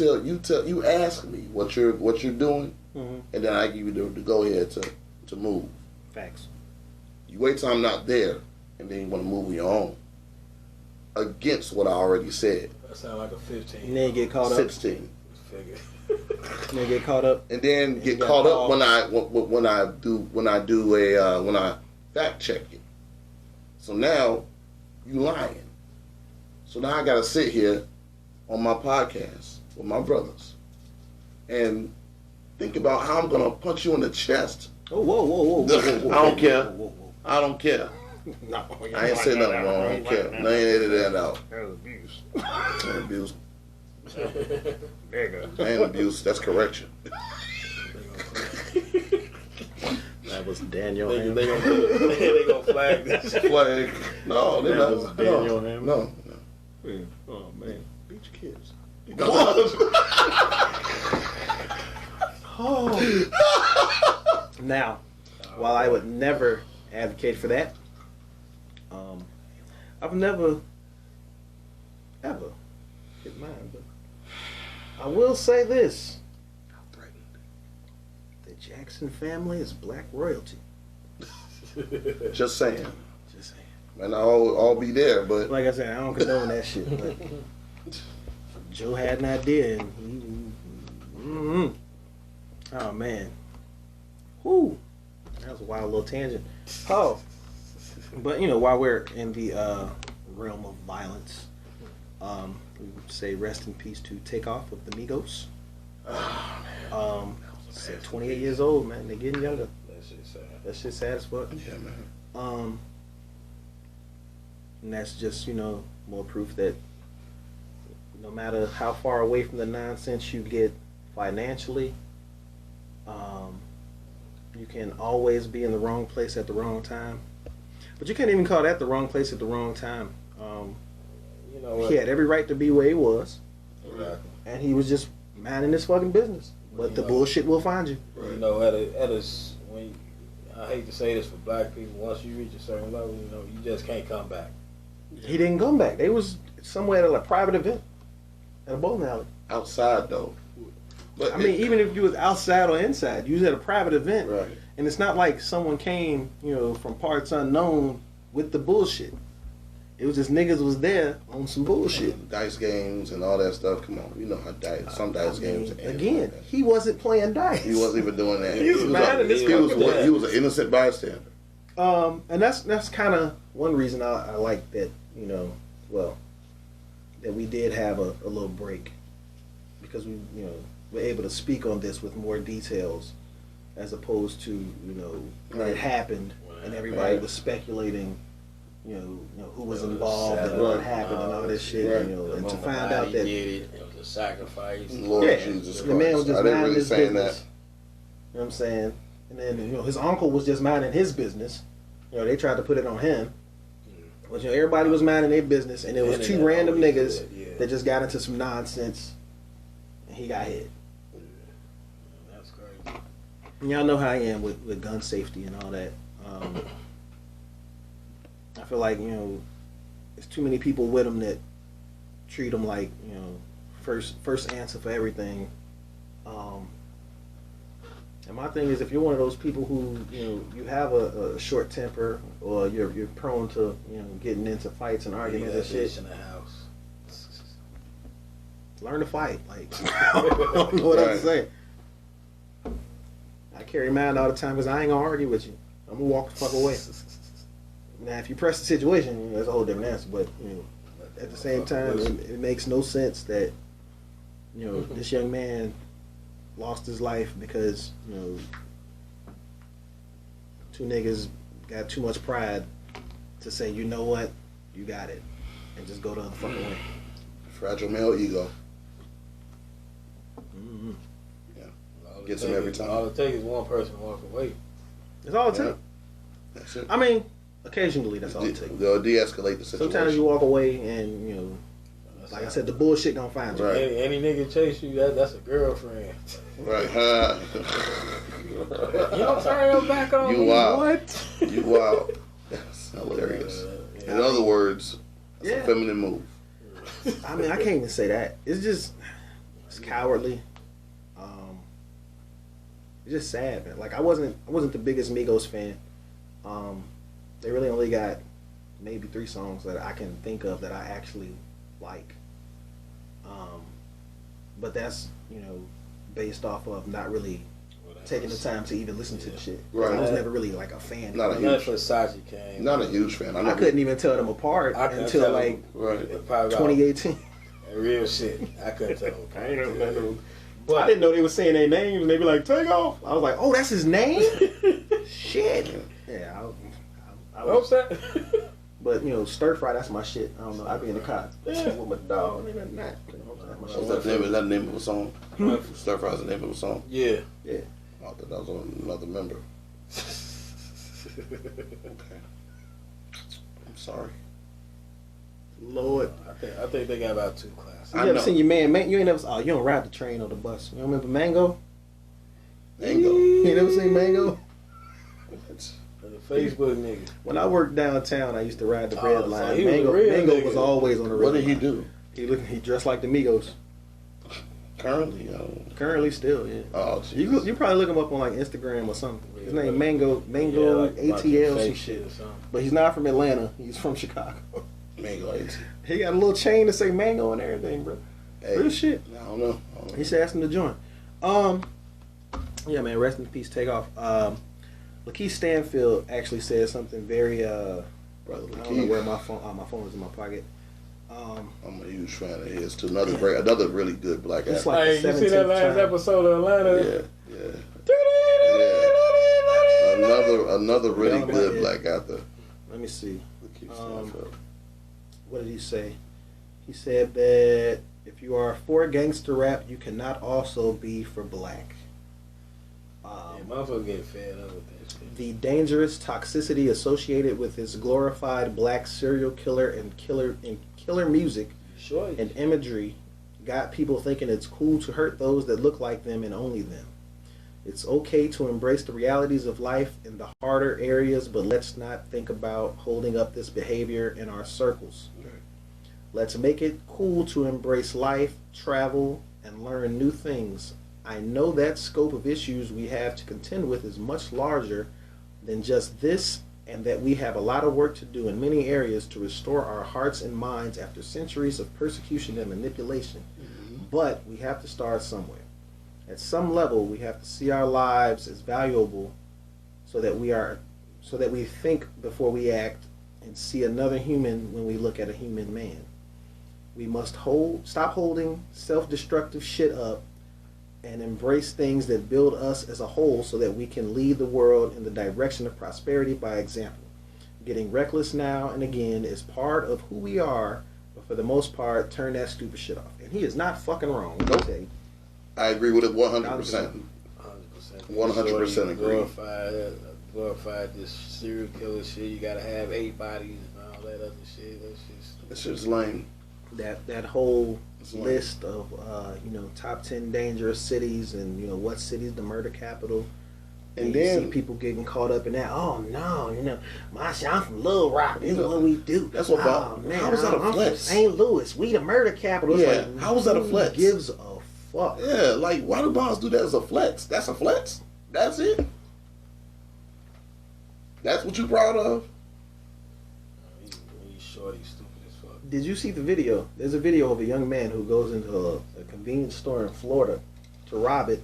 ask me what you're doing, Mm-hmm. and then I give you the go ahead to move. Facts. You wait till I'm not there, and then you want to move on your own against what I already said. That sound like a 15. And then you get caught up. 16. Figure. And then get caught up. And then get got caught up called. when I fact check it. So now you lying. So now I gotta sit here on my podcast with my brothers and think about how I'm gonna punch you in the chest. Oh, whoa. I don't care. Whoa. I don't care. No, I ain't saying nothing wrong. I don't care. No, I ain't edit that out. That was abuse. I ain't abuse. Nigga. I ain't abuse. That's correction. That was Daniel. They Ham. gonna flag this. Flag. No, they're That not. was Daniel Ham. No. Oh man, beat your kids. Oh. Now, while I would never advocate for that, I've never ever hit mine, but I will say this: the Jackson family is black royalty. Just saying. Just saying. And I'll be there, but Like I said, I don't condone that shit. But Joe had an idea, and he. Oh man, whoo, that was a wild little tangent. Oh, but you know, while we're in the realm of violence, we would say rest in peace to Takeoff of the Migos. Said 28 years old, man. They're getting younger. That shit's sad. That shit's sad as fuck. yeah, man. And that's just, you know, more proof that no matter how far away from the nonsense you get financially, you can always be in the wrong place at the wrong time. But you can't even call that the wrong place at the wrong time. You know what? He had every right to be where he was, Exactly. and he was just minding his fucking business. But You the know. bullshit will find you. You know, when I hate to say this for black people, once you reach a certain level, you know, you just can't come back. He didn't come back. They was somewhere at a private event at a bowling alley. Outside though. But I mean, even if you was outside or inside, you was at a private event, right. and it's not like someone came, you know, from parts unknown with the bullshit. It was just niggas was there on some bullshit. Dice games and all that stuff. Come on, you know how some dice games. end Again, like that. he wasn't playing dice. He wasn't even doing that. He was mad at this he was fucking he was an innocent bystander. And that's kind of one reason I like that, you know, well, that we did have a little break, because we, you know, were able to speak on this with more details, as opposed to, you know, when it happened and everybody was speculating, you know who was involved and what happened and all this shit, Right. you know, and to Remember find how out he that did it. It was a sacrifice. Lord Yeah, Jesus Christ. the man was just I didn't minding really his saying business. that. You know what I'm saying? And then, you know, his uncle was just minding his business. You know, they tried to put it on him. But, you know, everybody was minding their business, and it was two random niggas that just got into some nonsense, and he got hit. That's crazy. And y'all know how I am with gun safety and all that. I feel like, you know, there's too many people with them that treat them like, you know, first answer for everything. And my thing is, if you're one of those people who, you know, you have a short temper, or you're prone to, you know, getting into fights and arguments and shit. In the house. learn to fight. Like, I don't know what else to say. I carry mine all the time because I ain't gonna argue with you. I'm gonna walk the fuck away. Now, if you press the situation, that's a whole different answer. But at the same time, it makes no sense that this young man lost his life because two niggas got too much pride to say, you know what, you got it, and just go the other fucking way. Fragile male ego. Mm-hmm. Yeah, gets him every time. All it takes is one person to walk away. That's all it takes. That's it. I mean, occasionally that's all it takes. They'll de-escalate the situation. Sometimes you walk away and like I said, the bullshit gonna find you. Right. Any nigga chase you, that's a girlfriend. Right. You don't turn your back on you me. Wild. What? You wild. That's hilarious. In other words, it's a feminine move. I mean, I can't even say that. It's cowardly. It's just sad, man. Like I wasn't the biggest Migos fan. They really only got maybe 3 songs that I can think of that I actually like. But that's based off of not really taking the time to even listen to the shit. Right. I was never really like a fan. Not a huge Versace came. Not a huge fan. I couldn't even tell them apart until like 2018. Real shit. I couldn't tell them apart. I didn't know they were saying their names and they be like, take off. I was like, oh, that's his name? Shit. Yeah, I was upset. But stir fry, that's my shit. I don't know. I be in the car with my dog and that. Is that the name of a song? Stir fry is the name of a song. Yeah. Yeah. I thought that was another member. Okay. I'm sorry. Lord. I think they got about 2 classes. You ever seen your man? You ain't never. Oh, you don't ride the train or the bus. You don't remember Mango? Mango. You ain't never seen Mango? What? The Facebook nigga. When I worked downtown, I used to ride the red line. So Mango was always on the red line. What did he do? He dressed like the Migos. Currently, still, yeah. Oh, you probably look him up on like Instagram or something. His name Mango like ATL some shit. But he's not from Atlanta. He's from Chicago. Mango ATL. He got a little chain to say Mango and everything, bro. Hey, real shit. I don't know. He should ask him to join. Yeah, man. Rest in peace. Take off. Lakeith Stanfield actually said something very. Brother Lakeith. I don't know where my phone. My phone was in my pocket. I'm a huge fan of his too. Another really good black actor. Like you see that last episode of Atlanta? Yeah. Another really good black actor. Let me see. Stanfield. What did he say? He said that if you are for gangster rap, you cannot also be for black. Motherfuckers get fed up with that shit. The dangerous toxicity associated with his glorified black serial killer and killer music and imagery got people thinking it's cool to hurt those that look like them and only them. It's okay to embrace the realities of life in the harder areas, but let's not think about holding up this behavior in our circles. Let's make it cool to embrace life, travel, and learn new things. I know that scope of issues we have to contend with is much larger than just this, and that we have a lot of work to do in many areas to restore our hearts and minds after centuries of persecution and manipulation. But we have to start somewhere. At some level, we have to see our lives as valuable so that we think before we act and see another human when we look at a human man. We must stop holding self-destructive shit up and embrace things that build us as a whole so that we can lead the world in the direction of prosperity by example. Getting reckless now and again is part of who we are, but for the most part, turn that stupid shit off. And he is not fucking wrong. Nope. I agree with it 100%. 100% agree. Glorified this serial killer shit. You gotta have 8 bodies and all that other shit. That shit's lame. That whole list of top 10 dangerous cities and what city's the murder capital, and then you see people getting caught up in that. Oh no, I'm from Little Rock. This is what we do. That's what. Man, how was that a flex? St. Louis, we the murder capital. Yeah, how was that a flex? Who gives a fuck? Yeah, like why do Bonds do that as a flex? That's a flex. That's it. That's what you proud of? He's short. He's stupid as fuck. Did you see the video? There's a video of a young man who goes into a convenience store in Florida to rob it,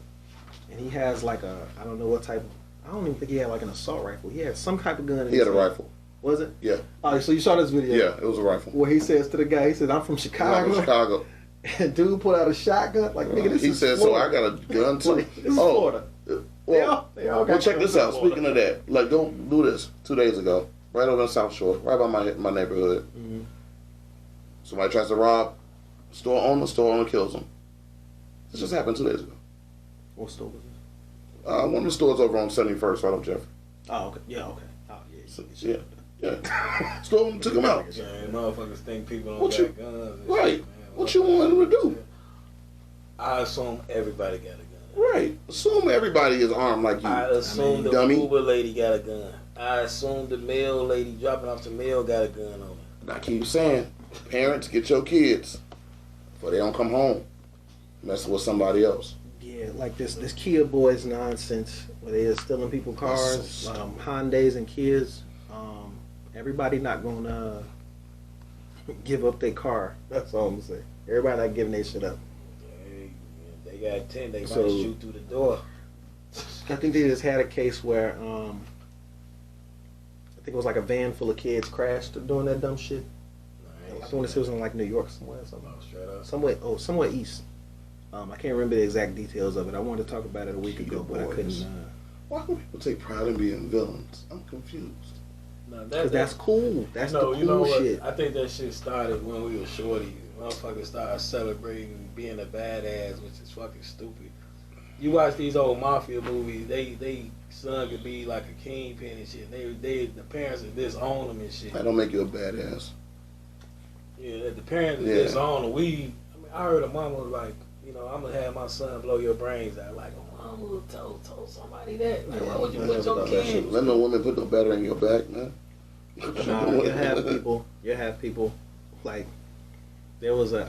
and he has like I don't know what type of, I don't even think he had like an assault rifle. He had some type of gun. He had a rifle. Was it? Yeah. Oh, so you saw this video? Yeah, it was a rifle. Where he says to the guy, he said, "I'm from Chicago." I'm from Chicago. And dude pulled out a shotgun. Like, nigga, this he is said, Florida. so I got a gun too. Like, this is Florida. Well, they all got check guns this in out. Florida. Speaking of that, like, don't do this. 2 days ago, right over in South Shore, right by my neighborhood. Mm-hmm. Somebody tries to rob. Store owner kills him. This just happened 2 days ago. What store was One of the stores over on 71st, right on Jeffrey. Oh, okay. Yeah, okay. Oh, yeah. So, yeah. Store owner took him out. Yeah, motherfuckers think people don't What got you- guns. And Right. shit, man. What you want him to do? I assume everybody got a gun. Right. Assume everybody is armed like you. I assume the dummy. Uber lady got a gun. I assume the mail lady dropping off the mail got a gun on her. I keep saying, parents, get your kids before they don't come home messing with somebody else. Yeah, like this Kia Boys nonsense where they are stealing people's cars, so Hyundais and Kias. Everybody not gonna give up their car. That's all I'm gonna say. Everybody not giving their shit up. They got 10, they might So- shoot through the door. I think they just had a case where I think it was like a van full of kids crashed doing that dumb shit. I want to say it was in like New York somewhere or something. Straight up. Somewhere east. I can't remember the exact details of it. I wanted to talk about it a week Kia ago, but I Boys. couldn't. Why do people take pride in being villains? I'm confused. No, Because that's cool. That's the cool you know what? shit. I think that shit started when we were shorty. Motherfuckers started celebrating being a badass, which is fucking stupid. You watch these old mafia movies, they son could be like a kingpin and shit. The parents would disown them and shit. That don't make you a badass. Yeah, the parents would Yeah. disown them. I heard a mama was like, I'm gonna have my son blow your brains out. Like, mama told somebody that. Like, why would you put your kid? Let no women put no battery in your back, man. Nah, you have people like there was this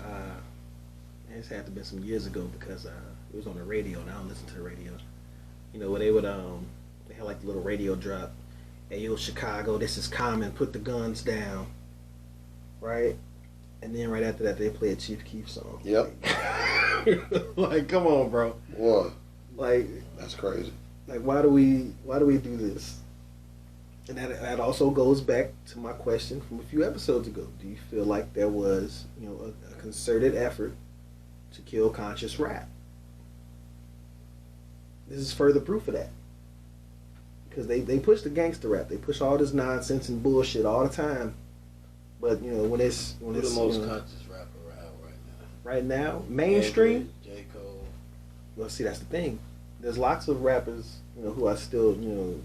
had to be some years ago because it was on the radio and I don't listen to the radio. Where they would they had like the little radio drop. Hey yo, Chicago, this is common, put the guns down. Right? And then right after that they play a Chief Keef song. Yep. Like, come on, bro. Boy, Like, that's crazy. like why do we do this? And that also goes back to my question from a few episodes ago. Do you feel like there was, a concerted effort to kill conscious rap? This is further proof of that. Because they push the gangster rap. They push all this nonsense and bullshit all the time. But, when it's Who the most conscious rapper out right now, mainstream, J. Cole. well, see, that's the thing. There's lots of rappers, who are still, No,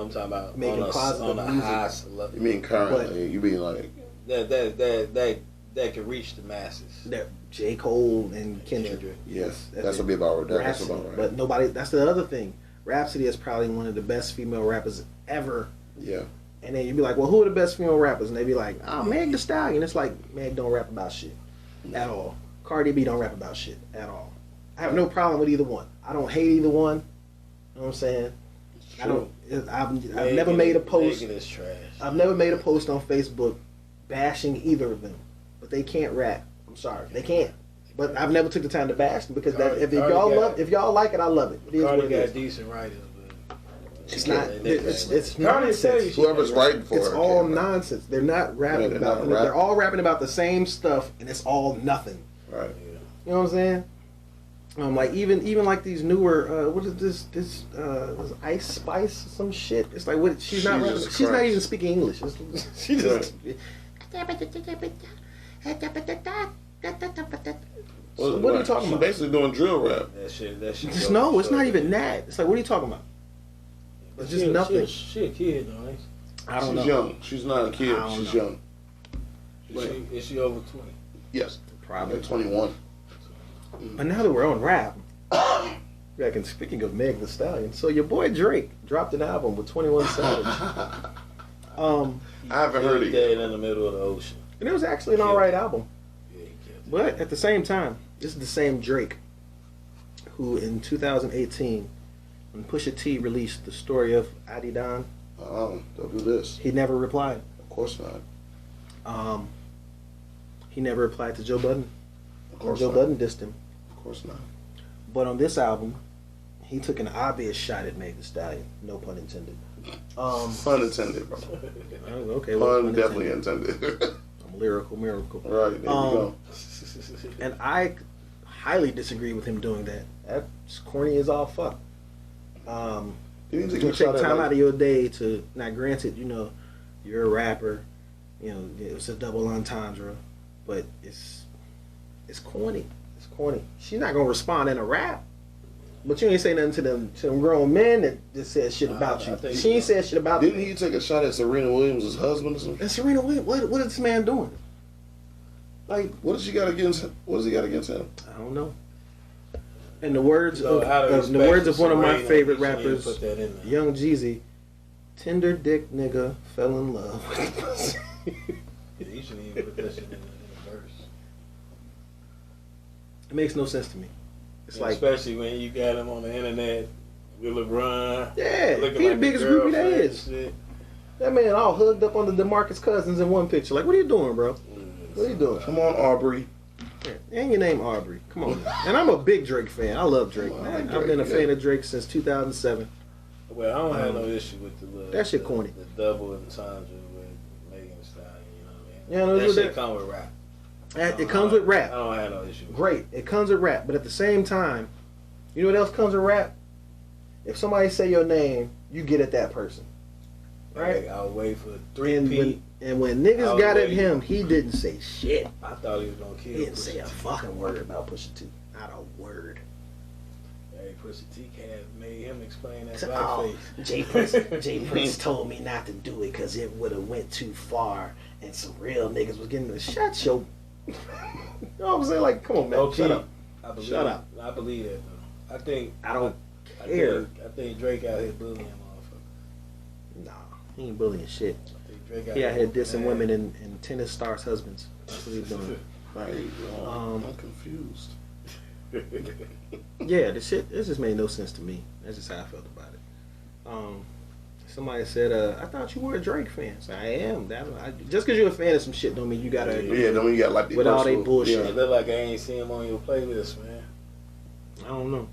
I'm talking about making positive on a music. high celebrity. You mean currently? You mean like that can reach the masses. that J. Cole and Kendrick. yes? That's it. what be about. That's Rhapsody. about right. But nobody. That's the other thing. Rhapsody is probably one of the best female rappers ever. Yeah. And then you'd be like, well, who are the best female rappers? And they'd be like, oh, Meg Thee Stallion. It's like, Meg don't rap about shit at all. Cardi B don't rap about shit at all. I have no problem with either one. I don't hate either one. You know what I'm saying? I don't. I've never made a post. Megan is trash. I've never made a post on Facebook bashing either of them. But they can't rap. I'm sorry, they can't. But I've never took the time to bash them because if y'all like it, I love it. It is Cardi what it got is. decent writers, but It's not. It's Cardi nonsense. say she- Whoever's writing for It's her. all can't rap. nonsense. They're not rapping they're about. not rapping. They're all rapping about the same stuff, and it's all nothing. Right. You know what I'm saying? Like even like these newer. What is this Ice Spice or some shit? It's like what? She's not. Jesus She's not Christ. even speaking English. She just. So what are you talking She's about? basically doing drill rap. that shit. Just no, it's not even that. It's like, what are you talking about? It's just nothing. She a kid, though, ain't she? I don't know. She's young. She's not a kid. I don't She's know. young. Is she over 20? Yes. Probably. Like 21. But now that we're on rap, and speaking of Meg Thee Stallion, so your boy Drake dropped an album with 21 Savage. I haven't heard it Dead yet. in the middle of the ocean. And it was actually an alright album. Yeah, he killed it. But at the same time, this is the same Drake who in 2018, when Pusha T released the story of Adidon, Don't do this. he never replied. Of course not. He never replied to Joe Budden. Of course Joe not. Budden dissed him. Of course not. But on this album, he took an obvious shot at Meg Thee Stallion. No pun intended. Pun intended, bro. Okay, well, Pun definitely intended. I'm lyrical miracle. Right, there you go. And I highly disagree with him doing that. That's corny as all fuck. You need to You get take time out of your day to, now granted, you know, you're a rapper, you know, it's a double entendre, but it's corny. It's corny. She's not gonna respond in a rap. But you ain't say nothing to them grown men that just said shit about you. She ain't said shit about Didn't he take a shot at Serena Williams' husband or something? And Serena Williams, what is this man doing? Like, What does he got against him? I don't know. In the words So how to of the words of one of my Serena, favorite you shouldn't even rappers, put that in there. Young Jeezy, tender dick nigga fell in love with pussy. Yeah, you shouldn't even put that shit in the verse. It makes no sense to me. It's Yeah, like, especially when you got him on the internet with LeBron. yeah, looking he the like biggest a groupie there girlfriend is. and shit. That man all hugged up under DeMarcus Cousins in one picture. Like, what are you doing, bro? What are you doing? Come on, Aubrey. And your name Aubrey. Come on. And I'm a big Drake fan. I love Drake, I man. like I've Drake, been a yeah. fan of Drake since 2007. Well, I don't have no issue with the little, That shit corny. The double entendre with Megan Thee Stallion. You know what I mean? Yeah, no, that with shit that- come with rap. It comes with I rap. don't have no issue. With Great. It comes with rap. But at the same time, you know what else comes with rap? If somebody say your name, you get at that person. it. Right? Like, I'll wait for three And P. when niggas I got was at waiting. him, he didn't say shit. I thought he was gonna kill. He didn't say a Pusha T. fucking word about Pusha T. Not a word. Hey, Pusha T can't made him explain that Oh, blackface. Jay Prince told me not to do it because it would have went too far, and some real niggas was getting the shut your. You know what I'm saying? Like, come on, man, Okay. shut up. I believe Shut it. up. I believe that though. I think I don't I care. think Drake out here bullying motherfuckers. Nah, he ain't bullying shit. I think Drake He out here dissing man. women and tennis stars' husbands. That's what he's doing. Right. I'm confused. Yeah, the shit, it just made no sense to me. That's just how I felt about it. Somebody said, I thought you were a Drake fan. So I am. Just because you're a fan of some shit don't mean you gotta agree Yeah, don't mean you got like the with all they personal- bullshit. It look like I ain't seen him on your playlist, man. I don't know.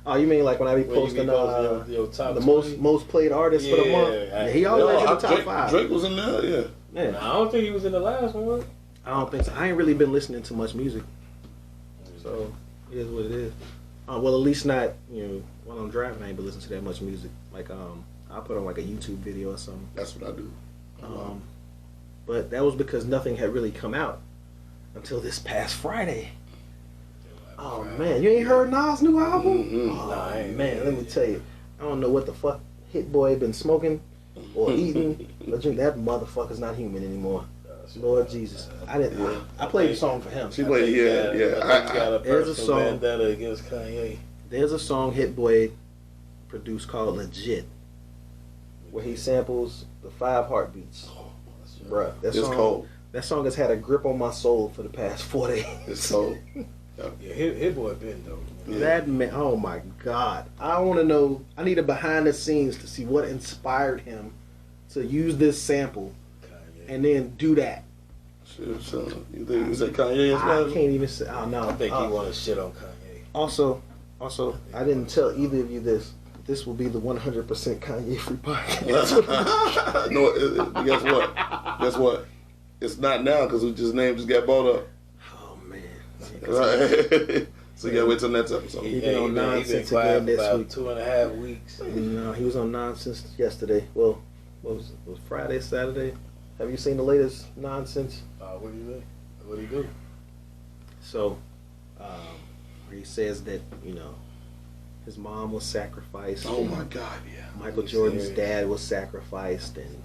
Oh, you mean like when I be When you posting be posting your top the 20? most played artists for the Yeah, month? I- He always in the top Drake, 5. Drake was in there, yeah. Yeah. I don't think he was in the last one. I don't think so. I ain't really been listening to much music, so it is what it is. Well, at least not, you know, while I'm driving, I ain't been listening to that much music. Like, I'll put on like a YouTube video or something. That's what I do. But that was because nothing had really come out until this past Friday. Oh man, you ain't heard Nas' new album? Mhm. Oh Nah, I ain't man, heard let me it. tell you, I don't know what the fuck Hit Boy been smoking or eating, but that motherfucker's not human anymore. Lord Jesus, I played the song for him. She played, yeah. I think he got a There's a personal song. vendetta against Kanye. There's a song Hit Boy produced called Legit, where he samples the 5 Heartbeats. Bruh, It's cold. That song has had a grip on my soul for the past 4 days. It's cold. Yeah, his boy been dope. Yeah. That man, oh my God. I want to know, I need a behind the scenes to see what inspired him to use this sample Kanye. and then do that. Shit, so, you think is that Kanye I inspired? can't even say, oh no. I think he want to shit on Kanye. Also, I didn't tell either of you this. This will be the 100% Kanye free podcast. No, guess what? Guess what? It's not now because his name just got bought up. Oh man. Right. So you gotta wait till next episode. He been on he been nonsense quiet again this for about week. 2.5 weeks. And, he was on nonsense yesterday. Well, what was it? Was Friday, Saturday? Have you seen the latest nonsense? What do you think? What do you do? So, where he says that, you know, his mom was sacrificed. Oh my God, yeah. Michael Jordan's dad was sacrificed, and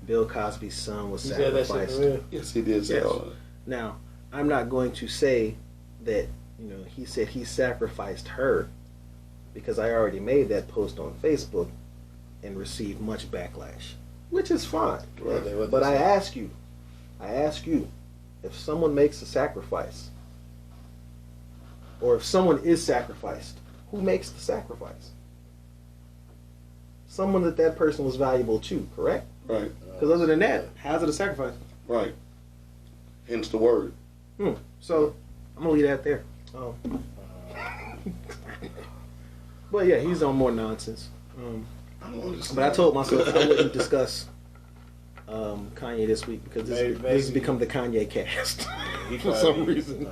Bill Cosby's son was You said that shit sacrificed. for real? Yes, he did say Yes. all that. Now, I'm not going to say that, you know, he said he sacrificed her, because I already made that post on Facebook and received much backlash, which is fine. Right. But I ask you, if someone makes a sacrifice, or if someone is sacrificed, who makes the sacrifice? Someone that person was valuable to, correct? Right, Because other than that, how's it a sacrifice? right. Hence the word. So I'm gonna leave that there. But yeah, he's on more nonsense. But I told myself I wouldn't discuss Kanye this week because this has become the Kanye cast for some reason.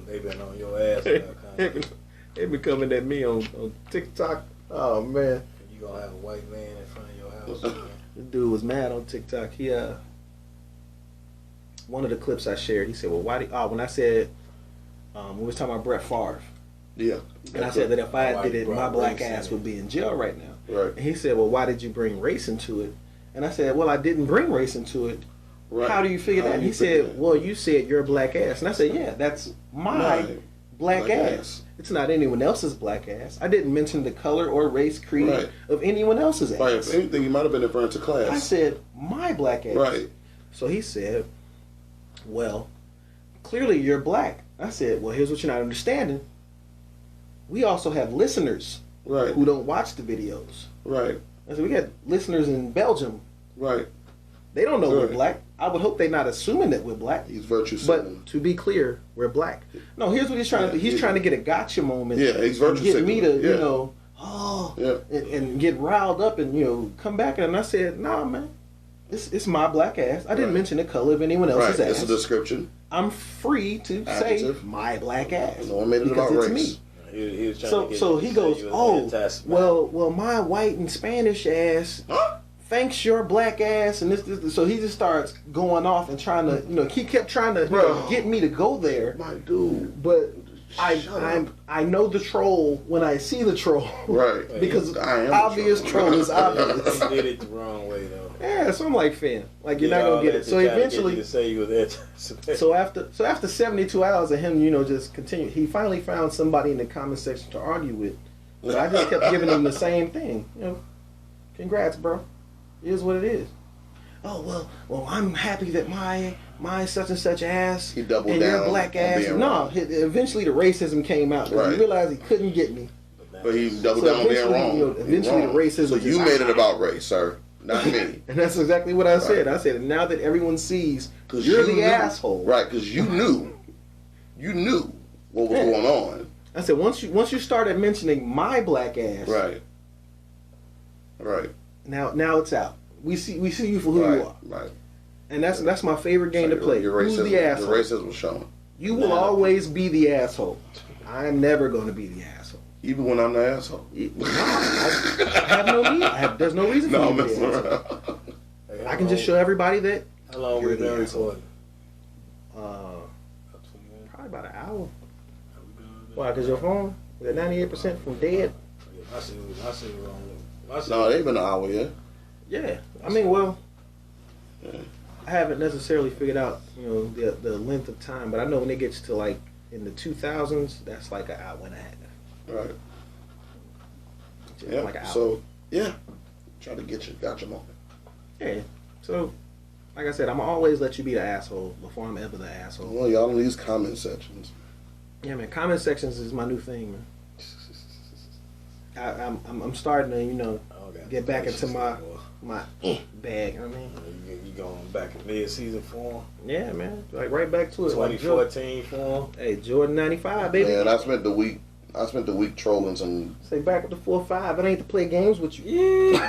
They've been on your ass about Kanye. They've been coming at me on TikTok. Oh man. You gonna have a white man in front of your house, man. This dude was mad on TikTok. He one of the clips I shared, he said, well, why when I said we was talking about Brett Favre. Yeah. And I said that if I did it, my black ass would be in jail right now. Right. And he said, well, why did you bring race into it? And I said, well, I didn't bring race into it. Right. How do you figure that? And he said, well, you said your black ass. And I said, yeah, that's my black ass. It's not anyone else's black ass. I didn't mention the color or race, creed of anyone else's ass. Right. If anything, you might have been referring to class. I said, my black ass. Right. So he said, well, clearly you're black. I said, well, here's what you're not understanding. We also have listeners who don't watch the videos. Right. I said, we got listeners in Belgium. Right. They don't know we're black. I would hope they're not assuming that we're black. He's virtue signaling. But to be clear, we're black. No, here's what he's trying to do. He's trying to get a gotcha moment. Yeah, he's virtue signaling. Get me to, and get riled up and, come back. And I said, nah, man. It's my black ass. I didn't mention the color of anyone else's ass. It's a description. I'm free to say my black ass. No one made it about race. Me. He was so he goes, well, my white and Spanish ass thanks your black ass, and this. So he just starts going off and trying to, he kept trying to get me to go there. My dude, but I know the troll when I see the troll, right? Because obvious troll is obvious. He did it the wrong way though. Yeah, so I'm like, fam, like you're not gonna get it. So eventually, to say you were so after 72 hours of him, just continue. He finally found somebody in the comment section to argue with, but I just kept giving him the same thing. Congrats, bro. It is what it is. Oh well, I'm happy that my such and such ass he doubled and down your black ass. No, eventually the racism came out. He realized he couldn't get me. But he doubled down on being wrong. Eventually the racism. So you made it about race, sir. Not me. And that's exactly what I said. I said, now that everyone sees you're the asshole. Right, because you knew what was going on. I said, once you started mentioning my black ass. Right. Right. Now it's out. We see you for who you are. Right. And that's my favorite game to play. Who's the asshole? Your racism was showing. You will always be the asshole. I'm never going to be the asshole. Even when I'm the asshole? No, I have no need. There's no reason for me to be the asshole. I can just show everybody that. How long we been recording? Probably about an hour. Why? Because your phone? We're at 98% from dead. I see wrong. No, it ain't been an hour yet. Yeah. I mean, I haven't necessarily figured out, the length of time, but I know when it gets to like in the 2000s, that's like an hour and a half. Right. Yeah. Like an hour. So, try to get your gotcha moment. Yeah. So, like I said, I'm always let you be the asshole before I'm ever the asshole. Well, y'all in these comment sections. Yeah, man. Comment sections is my new thing, man. I'm starting to, get back into my bag. You know what I mean? You going back in mid-season form? Yeah, man. Like right back to it. 2014 form. Hey, Jordan 95, baby. Man, I spent the week trolling some. Say back with the 4-5. It ain't to play games with you. Yeah.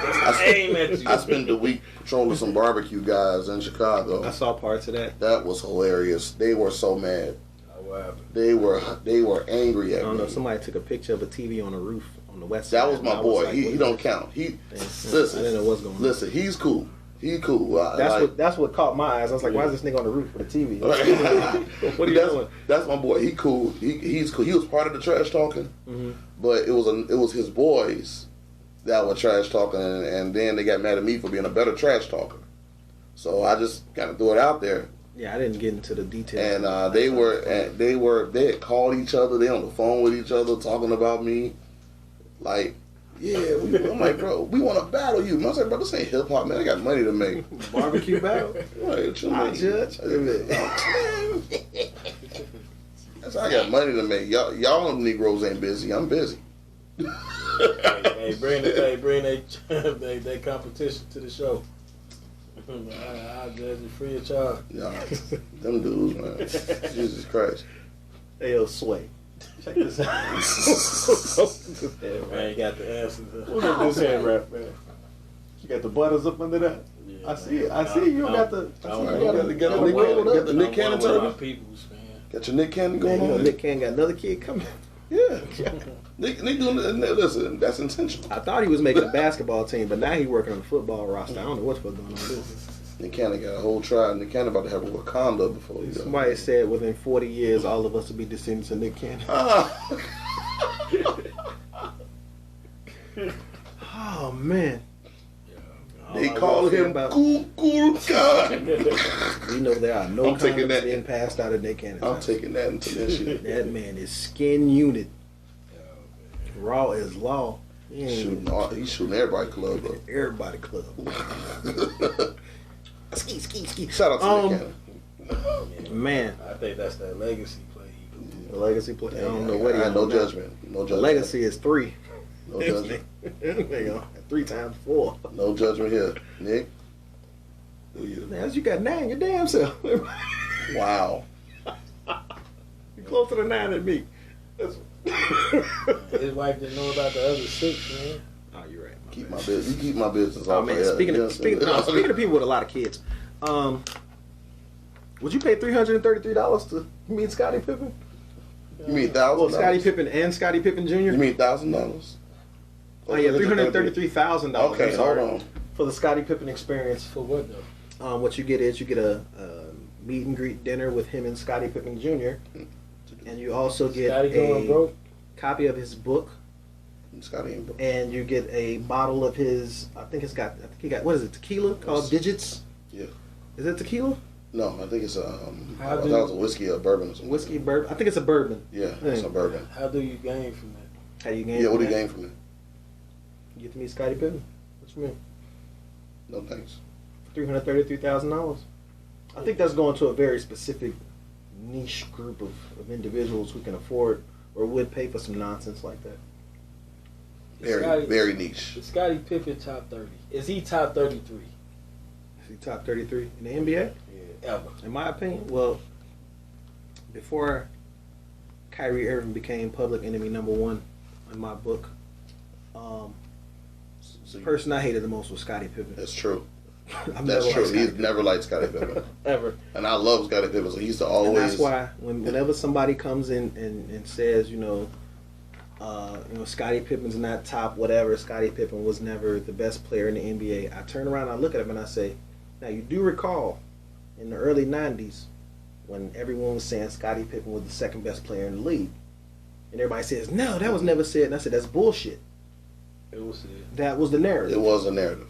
I spent the week trolling some barbecue guys in Chicago. I saw parts of that. That was hilarious. They were so mad. What happened? They were angry at me. I don't know. Somebody took a picture of a TV on the roof on the west side. That was my boy. Like, he don't count. Listen. I didn't know what's going on. Listen, he's cool. He cool. That's what caught my eyes. I was like, why is this nigga on the roof with a TV? What are you doing? That's my boy. He cool. He's cool. He was part of the trash talking, but it was his boys that were trash talking, and then they got mad at me for being a better trash talker. So I just kind of threw it out there. Yeah, I didn't get into the details. And they had called each other. They on the phone with each other talking about me, like. Yeah, I'm like, bro, we want to battle you. I was like, bro, this ain't hip hop, man. I got money to make. Barbecue battle? Right, I judge. I got money to make. Y'all Negroes ain't busy. I'm busy. Hey, bring that competition to the show. I'll judge you free of charge. Yeah, them dudes, man. Jesus Christ. Hey, yo, Sway. Check this out. I ain't got the answer. Look at this hand wrap, man. You got the buttons up under that? Yeah, I see it. I see you got the. Get the Nick Cannon turban. Peoples, man. Got your Nick Cannon going You know, on. Nick Cannon got another kid coming. Yeah. Nick doing listen, that's intentional. I thought he was making a basketball team, but now he's working on the football roster. I don't know what's going on with this. Nick Cannon got a whole tribe. Nick Cannon about to have a Wakanda before he does. Somebody said within 40 years, all of us will be descendants of Nick Cannon. Oh, man. They call him Cool God. We know there are no I'm taking condoms that. being passed out of Nick Cannon. I'm taking that into that shit. That man is skin unit. Raw as law. He's shooting everybody club up. Everybody club. Ski. Shout out to Nick Cannon. Man. I think that's that legacy play. The legacy play. I don't know what he I on no now. judgment. No The judgment. legacy is 3. No judgment. 3 times 4. No judgment here. Nick, do you? Man, you got 9 your damn self. Wow. You're closer to 9 than me. His wife didn't know about the other 6, man. Oh, you're right. Keep my business. You keep my business Oh off man, my head. speaking of people with a lot of kids, would you pay $333 to meet Scottie Pippen? You mean Well, $1,000? Scottie Pippen and Scottie Pippen Jr. You mean $1,000? Oh yeah, $333,000. Okay, hold on. For the Scottie Pippen experience. For what though? What you get is you get a meet and greet dinner with him and Scottie Pippen Jr. And you also get Scottie going a broke? copy of his book. Scottie ain't broke. And you get a bottle of his. I think he got what is it? Tequila called Digits. Yeah. Is it tequila? No, I think it's I How thought do- it was a whiskey or bourbon or something. Whiskey, bourbon. I think it's a bourbon. Yeah, it's a bourbon. How do you gain from that? How do you gain? Yeah, what do you from gain from it? that? You get to meet Scottie Pippen. What you mean? No thanks. $333,000. I think that's going to a very specific niche group of individuals who can afford or would pay for some nonsense like that. Very niche. Is Scottie Pippen top 30? Is he top 33? Is he top 33 in the NBA? Yeah, ever. In my opinion, well, before Kyrie Irving became public enemy #1 in my book, the person I hated the most was Scottie Pippen. That's true. I've That's never true. liked He's Scottie never liked Scottie Pippen. Pippen. Ever. And I love Scottie Pippen, so he used to And always. that's why whenever somebody comes in and says, Scottie Pippen's not top whatever, Scottie Pippen was never the best player in the NBA, I turn around and I look at him and I say, now you do recall in the early 90s when everyone was saying Scottie Pippen was the second best player in the league. And everybody says, no, that was never said. And I said, that's bullshit. It was it. That was the narrative. It was a narrative.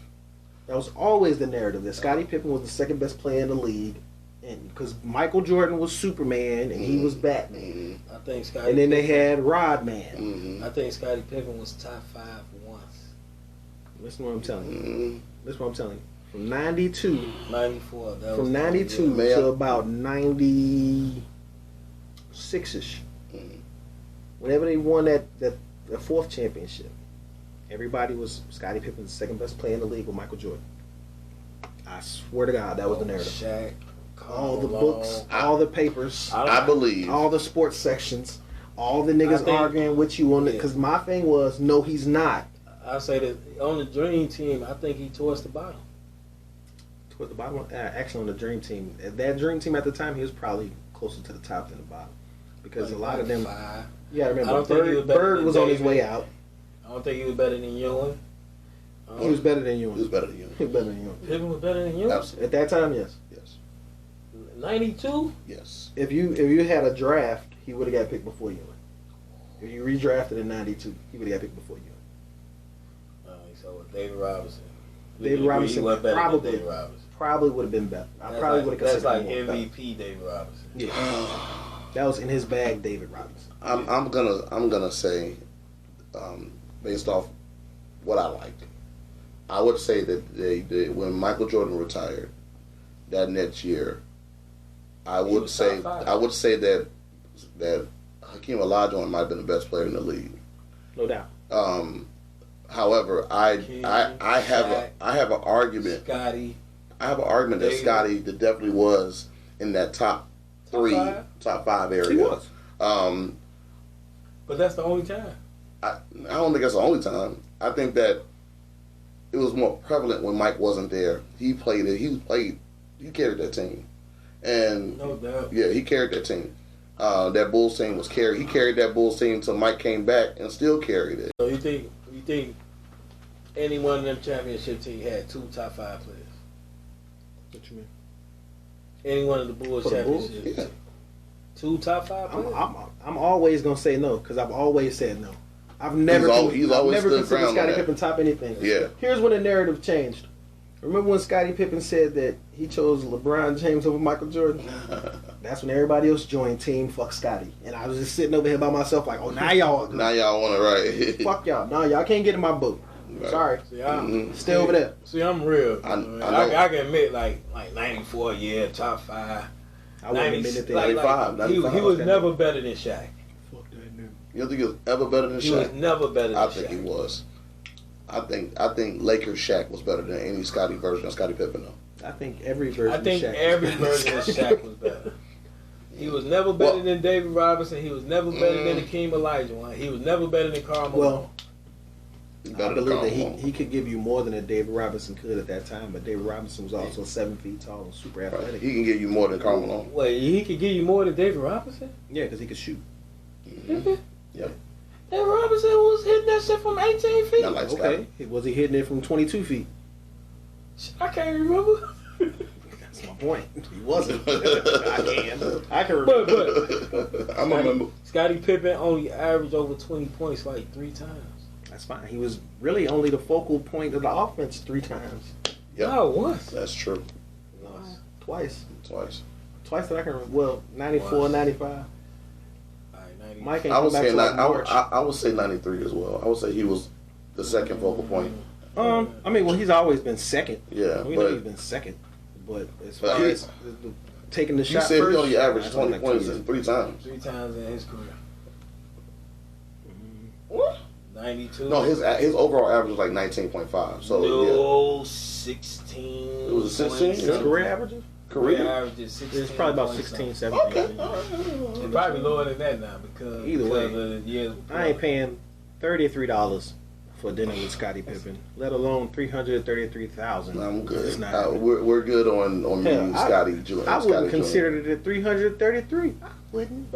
That was always the narrative, that Scottie Pippen was the second best player in the league. And because Michael Jordan was Superman and he was Batman. I think Scottie. And then they had Rodman. Mm-hmm. I think Scottie Pippen was top 5 once. Listen to what I'm telling you. Mm-hmm. Listen to what I'm telling you. From 92, 94. That from was 92 Man. to about 96-ish, whenever they won that 4th championship, everybody was Scottie Pippen's the second best player in the league with Michael Jordan. I swear to God, that was the narrative. Shaq, All the Carmelo. books, all the papers, I believe. all the sports sections, all the niggas I think- arguing with you on it. Because my thing was, no, he's not. I say that on the Dream Team, I think he towards the bottom. Toward the bottom, actually on the Dream Team. That Dream Team at the time, he was probably closer to the top than the bottom. Because a lot of them, 5. yeah, I I remember don't think he was better Bird than was on his David. way out. I don't think he was better than Ewing. He was better than you. He was better than you. He was better than you. Pippen was better than Ewing. Absolutely. At that time, yes. Yes. 92. Yes. If you had a draft, he would have got picked before you. If you redrafted in '92, he would have got picked before you. So with David Robinson. David Robinson he was better probably- than David Robinson. Probably would have been better. I That's probably like, would have that's considered like him more MVP David Robinson. better. Yeah. That was in his bag, David Robinson. I'm gonna say, based off what I liked, I would say that when Michael Jordan retired, that next year, I would was say top 5. that Hakeem Olajuwon might have been the best player in the league. No doubt. However, I King, have Shaq, an argument. Scottie. I have an argument that Scottie that definitely was in that top five area. He was. But that's the only time. I don't think that's the only time. I think that it was more prevalent when Mike wasn't there. He played it. He carried that team, and no doubt. Yeah, he carried that team. That Bulls team was carried. He carried that Bulls team until Mike came back and still carried it. So you think any one of them championship teams had 2 top 5 players? What you mean? Any one of the Bulls championships? Yeah. 2 top 5 players? I'm always gonna say no because I've always said no. I've never considered Scottie Pippen top anything. Yeah. Here's when the narrative changed. Remember when Scottie Pippen said that he chose LeBron James over Michael Jordan? That's when everybody else joined Team Fuck Scottie. And I was just sitting over here by myself like, oh, now y'all Now y'all want to right. Fuck y'all. No, y'all can't get in my boat. Right. Sorry. See, Stay over there. See, I'm real. I can admit, like 94, yeah, top 5. I wouldn't admit anything. 95. He was never better than Shaq. Fuck that nigga. You don't think he was ever better than Shaq? He was never better than Shaq. I think he was. I think Lakers Shaq was better than any Scottie version of Scottie Pippen though. I think every version of Shaq of Shaq was better. He was never better than David Robinson. He was never better than Hakeem Olajuwon. He was never better than Karl Malone. I believe that he could give you more than a David Robinson could at that time, but David Robinson was also 7 feet tall and super athletic. Right. He can give you more than Karl Malone. Wait, he could give you more than David Robinson? Yeah, because he could shoot. Mm-hmm. Yeah. David Robinson was hitting that shit from 18 feet. Not like okay. Was he hitting it from 22 feet? I can't remember. That's my point. He wasn't. I can remember. I remember. Scottie Pippen only averaged over 20 points like 3 times. That's fine. He was really only the focal point of the offense 3 times. Yep. No, once. That's true. Twice. Twice that I can remember. Well, 94, 95. Mike ain't I would come say back till I would say 93 as well. I would say he was the second focal point. I mean, well, he's always been second. Yeah, we know he's been second. But as far as taking the shot, you said first, he only averaged 20 points 3 times. 3 times in his career. What? 92. No, his overall average was like 19.5. So no, 16. It was a 16. His career averages. Career average is 16. It's probably about 16, 17. Okay. It's probably lower than that now because either way, of the years I ain't paying $33 for dinner with Scottie Pippen, let alone $333,000. I'm good. It's not we're good on me and Scottie. I wouldn't consider it at $333. I wouldn't.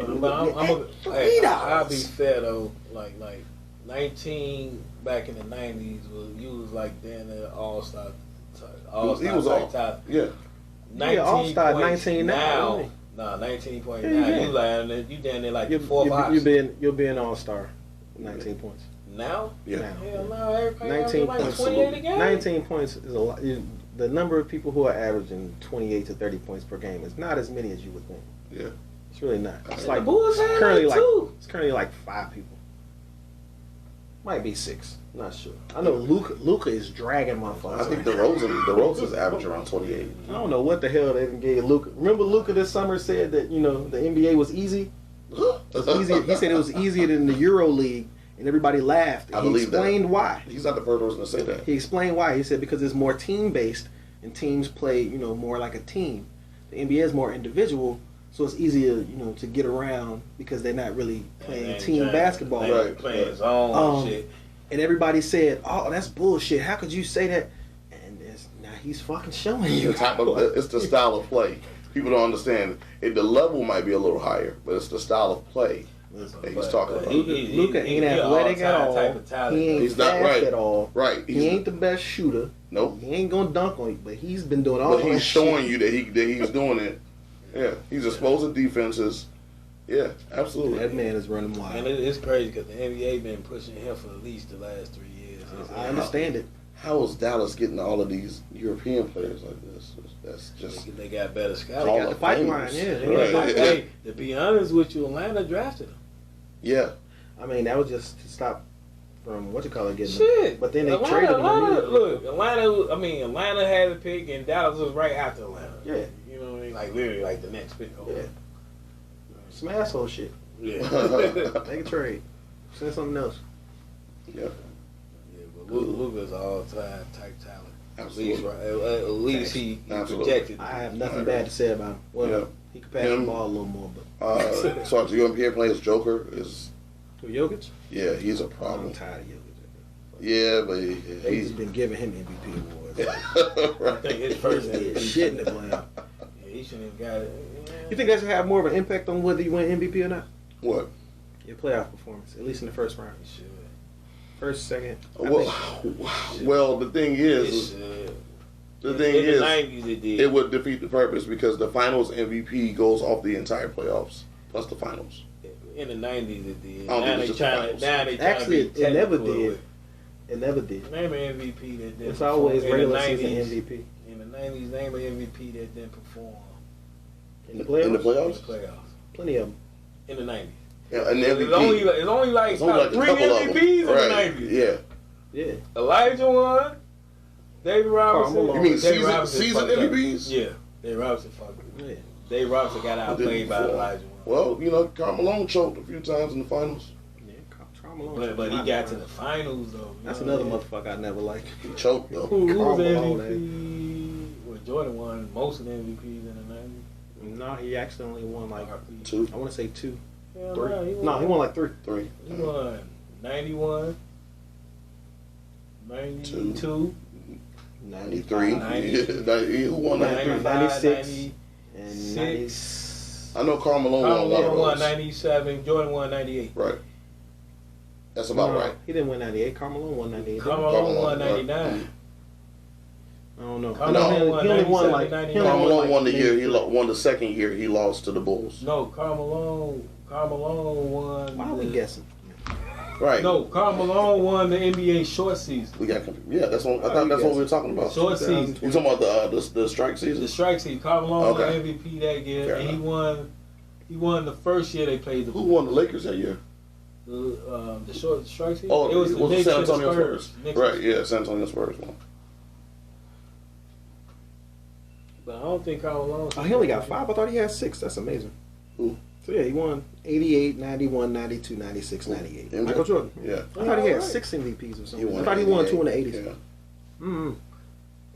I'll be fair though. Like 19 back in the 90s was like then an all-star. He was all type. Yeah. 19 all-star 19 now. Nah, 19.9. Yeah. You down there like 4 or 5. You'll be an all-star. 19 points. Now? Yeah. Hell no, everybody 19 like points. 28 a game. 19 points is a lot. The number of people who are averaging 28 to 30 points per game is not as many as you would think. Yeah. It's really not. It's The like Bulls had it's currently like 5 people. Might be 6. Not sure. I know Luka is dragging motherfuckers. I think DeRozan's average around 28. I don't know what the hell they even gave Luka. Remember Luka this summer said that the NBA was easy. It was easier. He said it was easier than the Euro League, and everybody laughed. I believe that. He explained why. He's not the first person to say that. He explained why. He said because it's more team based, and teams play more like a team. The NBA is more individual, so it's easier to get around because they're not really playing team basketball. Right. Playing his own shit. And everybody said, "Oh, that's bullshit. How could you say that?" And now he's fucking showing you. It's the style of play. People don't understand. The level might be a little higher, but it's the style of play that he's talking about. Luka ain't athletic at all. He ain't fast at all. Right. He ain't the best shooter. Nope. He ain't gonna dunk on you, but he's been doing all that shit. But he's showing you that he's doing it. Yeah. He's exposing defenses. Yeah, absolutely. That man is running wild. And it's crazy because the NBA been pushing him for at least the last 3 years. I understand it. How is Dallas getting all of these European players like this? That's just they got better scouts. They got the pipeline, Hey, to be honest with you, Atlanta drafted him. Yeah. I mean, that was just to stop from getting shit. Them. But then they traded him. Atlanta had a pick and Dallas was right after Atlanta. Yeah. You know what I mean? Like literally like the next pick over. Yeah. Some asshole shit. Yeah. Make a trade. Send something else. Yeah. Yeah, but Luka's all-time type talent. Absolutely. At least he projected. I have nothing bad to say about him. Well, he could pass the ball a little more, but. So the NBA players, Joker is. Who, Jokic? Yeah, he's a problem. I'm tired of Jokic. Yeah, but he's been giving him MVP awards. Right. I think his first shit in the playoff. Yeah, he shouldn't have got it. Yeah. You think that should have more of an impact on whether you win MVP or not? What? Your playoff performance, at least in the first round. He should. First, second. Well, the thing is, the thing in is, the 90s it would defeat the purpose because the finals MVP goes off the entire playoffs plus the finals. In the 90s it did. I don't Now think they it's trying just to. Now they Actually, trying to be it never technical did. with- It never did. Name an MVP that didn't It's always perform. regular In the season 90s, MVP. In the 90s, name an MVP that didn't perform. In the playoffs? In the In playoffs? the playoffs. Plenty of them. In the 90s. Yeah, and the It's MVP. only like It's only like a three couple of them. MVPs in Right. the 90s. Yeah. Yeah. Elijah won. David Robinson. Carmelo. You mean David Robinson season fucked up. MVPs? Yeah. David Robinson fucked up. Yeah. David Robinson got outplayed by Elijah one. Well, you know, Karl Malone choked a few times in the finals. Yeah, Carmelo. But he got to the finals though. That's you know? another motherfucker I never liked. He choked though. Who's the Karl MVP? Well, Jordan won most of the MVPs in the 90s. No, he actually only won like Two, I want to say 2, Yeah, 3. right, No, he won like 3. 3. He won 91, 92, 93. 90, Who won 93? 96, 96. and 96. I know Karl Malone Carl won one of Malone won those. 97. Jordan won 98. Right. That's about right. He didn't win 98. Carmelo won 98. Carl didn't Malone won Malone, 99. he? I don't know. Carl No. Malone He only won like. 97, He only Karl Malone won the maybe year. He 3. won the second year. He lost to the Bulls. No, Carl Malone won. Why are we guessing? Right. No, Carl Malone won the NBA short season. We got confused. Yeah, that's what I thought. That's what we were talking about. Short season. You talking about the strike season? The strike season. Carl Malone Okay. won MVP that year, Fair and enough. he won the first year they played Who won the Lakers that year? the strike season. Oh, it was the Knicks San and the Antonio Spurs. Spurs. Knicks Right. and- Yeah, San Antonio Spurs won. But I don't think Carl Malone. Oh, he only got 5. I thought he had 6. That's amazing. Who? So yeah, he won 88, 91, 92, 96, 98. MJ? Michael Jordan. Yeah. I thought he had Alright. 6 MVPs or He something. won I thought he won 2 in the 88. 80s. Yeah. Mm-hmm.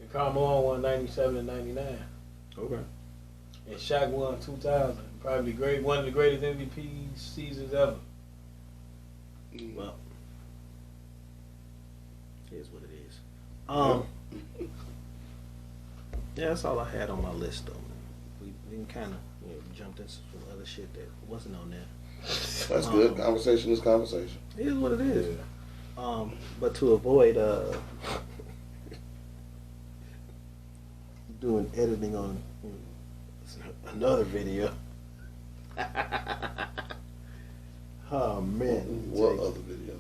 And Carl Malone won 97 and 99. Okay. And Shaq won 2000. Probably one of the greatest MVP seasons ever. Well, here's what it is. Yeah, that's all I had on my list, though. Man. We kind of jumped into some other shit that wasn't on there. That's good. Conversation is conversation. It is what it is. But to avoid doing editing on another video. Oh man. What other video?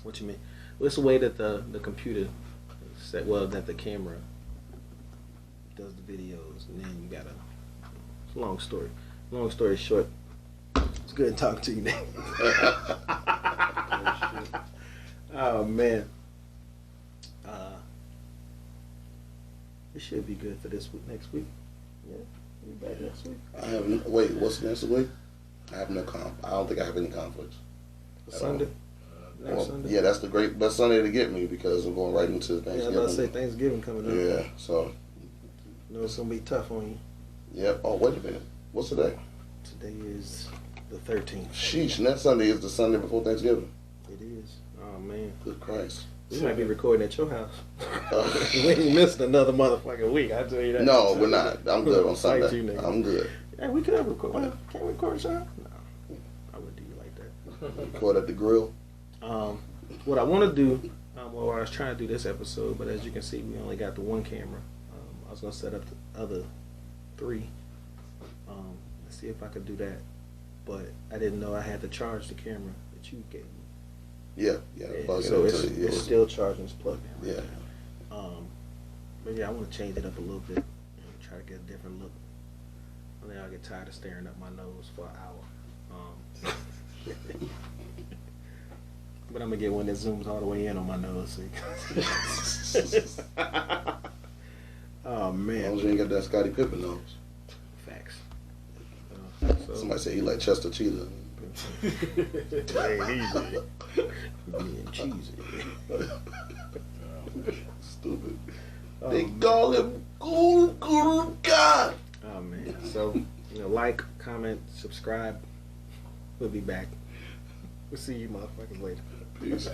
What you mean? Well, it's the way that the computer set, well, that the camera does the videos, and then you gotta. It's a long story. Long story short, it's good talking to you, Nick. Oh man. It should be good for this week. Next week. Yeah, we back next week. Wait, what's next week? I have no I don't think I have any conflicts. Sunday. Next Well, Sunday. yeah, that's the best Sunday to get me because I'm going right into Yeah, I was Thanksgiving. about to say Thanksgiving coming up. Yeah, so You know it's gonna be tough on you. yeah. Oh, wait a minute. What's today? Today is the 13th. Sheesh, next Sunday is the Sunday before Thanksgiving. It is. Oh man. Good Christ. We might be recording at your house. Uh, We ain't missing another motherfucking week. I tell you that. no, we're not. I'm good on Fight Sunday. you, nigga. I'm good. Yeah, we could record. Well, can't we record at your house? No, I wouldn't do you like that. Record at the grill. What I want to do, well, I was trying to do this episode, but as you can see, we only got the one camera. I was gonna set up the other 3. Let's see if I could do that, but I didn't know I had to charge the camera that you gave me. Yeah. So it's still charging. It's plugged in. Yeah. But yeah, I want to change it up a little bit and try to get a different look. And then I'll get tired of staring up my nose for an hour. But I'm gonna get one that zooms all the way in on my nose. See? Oh As man. long as you ain't got that Scottie Pippen nose. Facts. Somebody said he like Chester Cheetah. Hey, easy. Being cheesy. Stupid. They call him Guru God. Oh man. So, like, comment, subscribe. We'll be back. We'll see you motherfuckers later. Peace.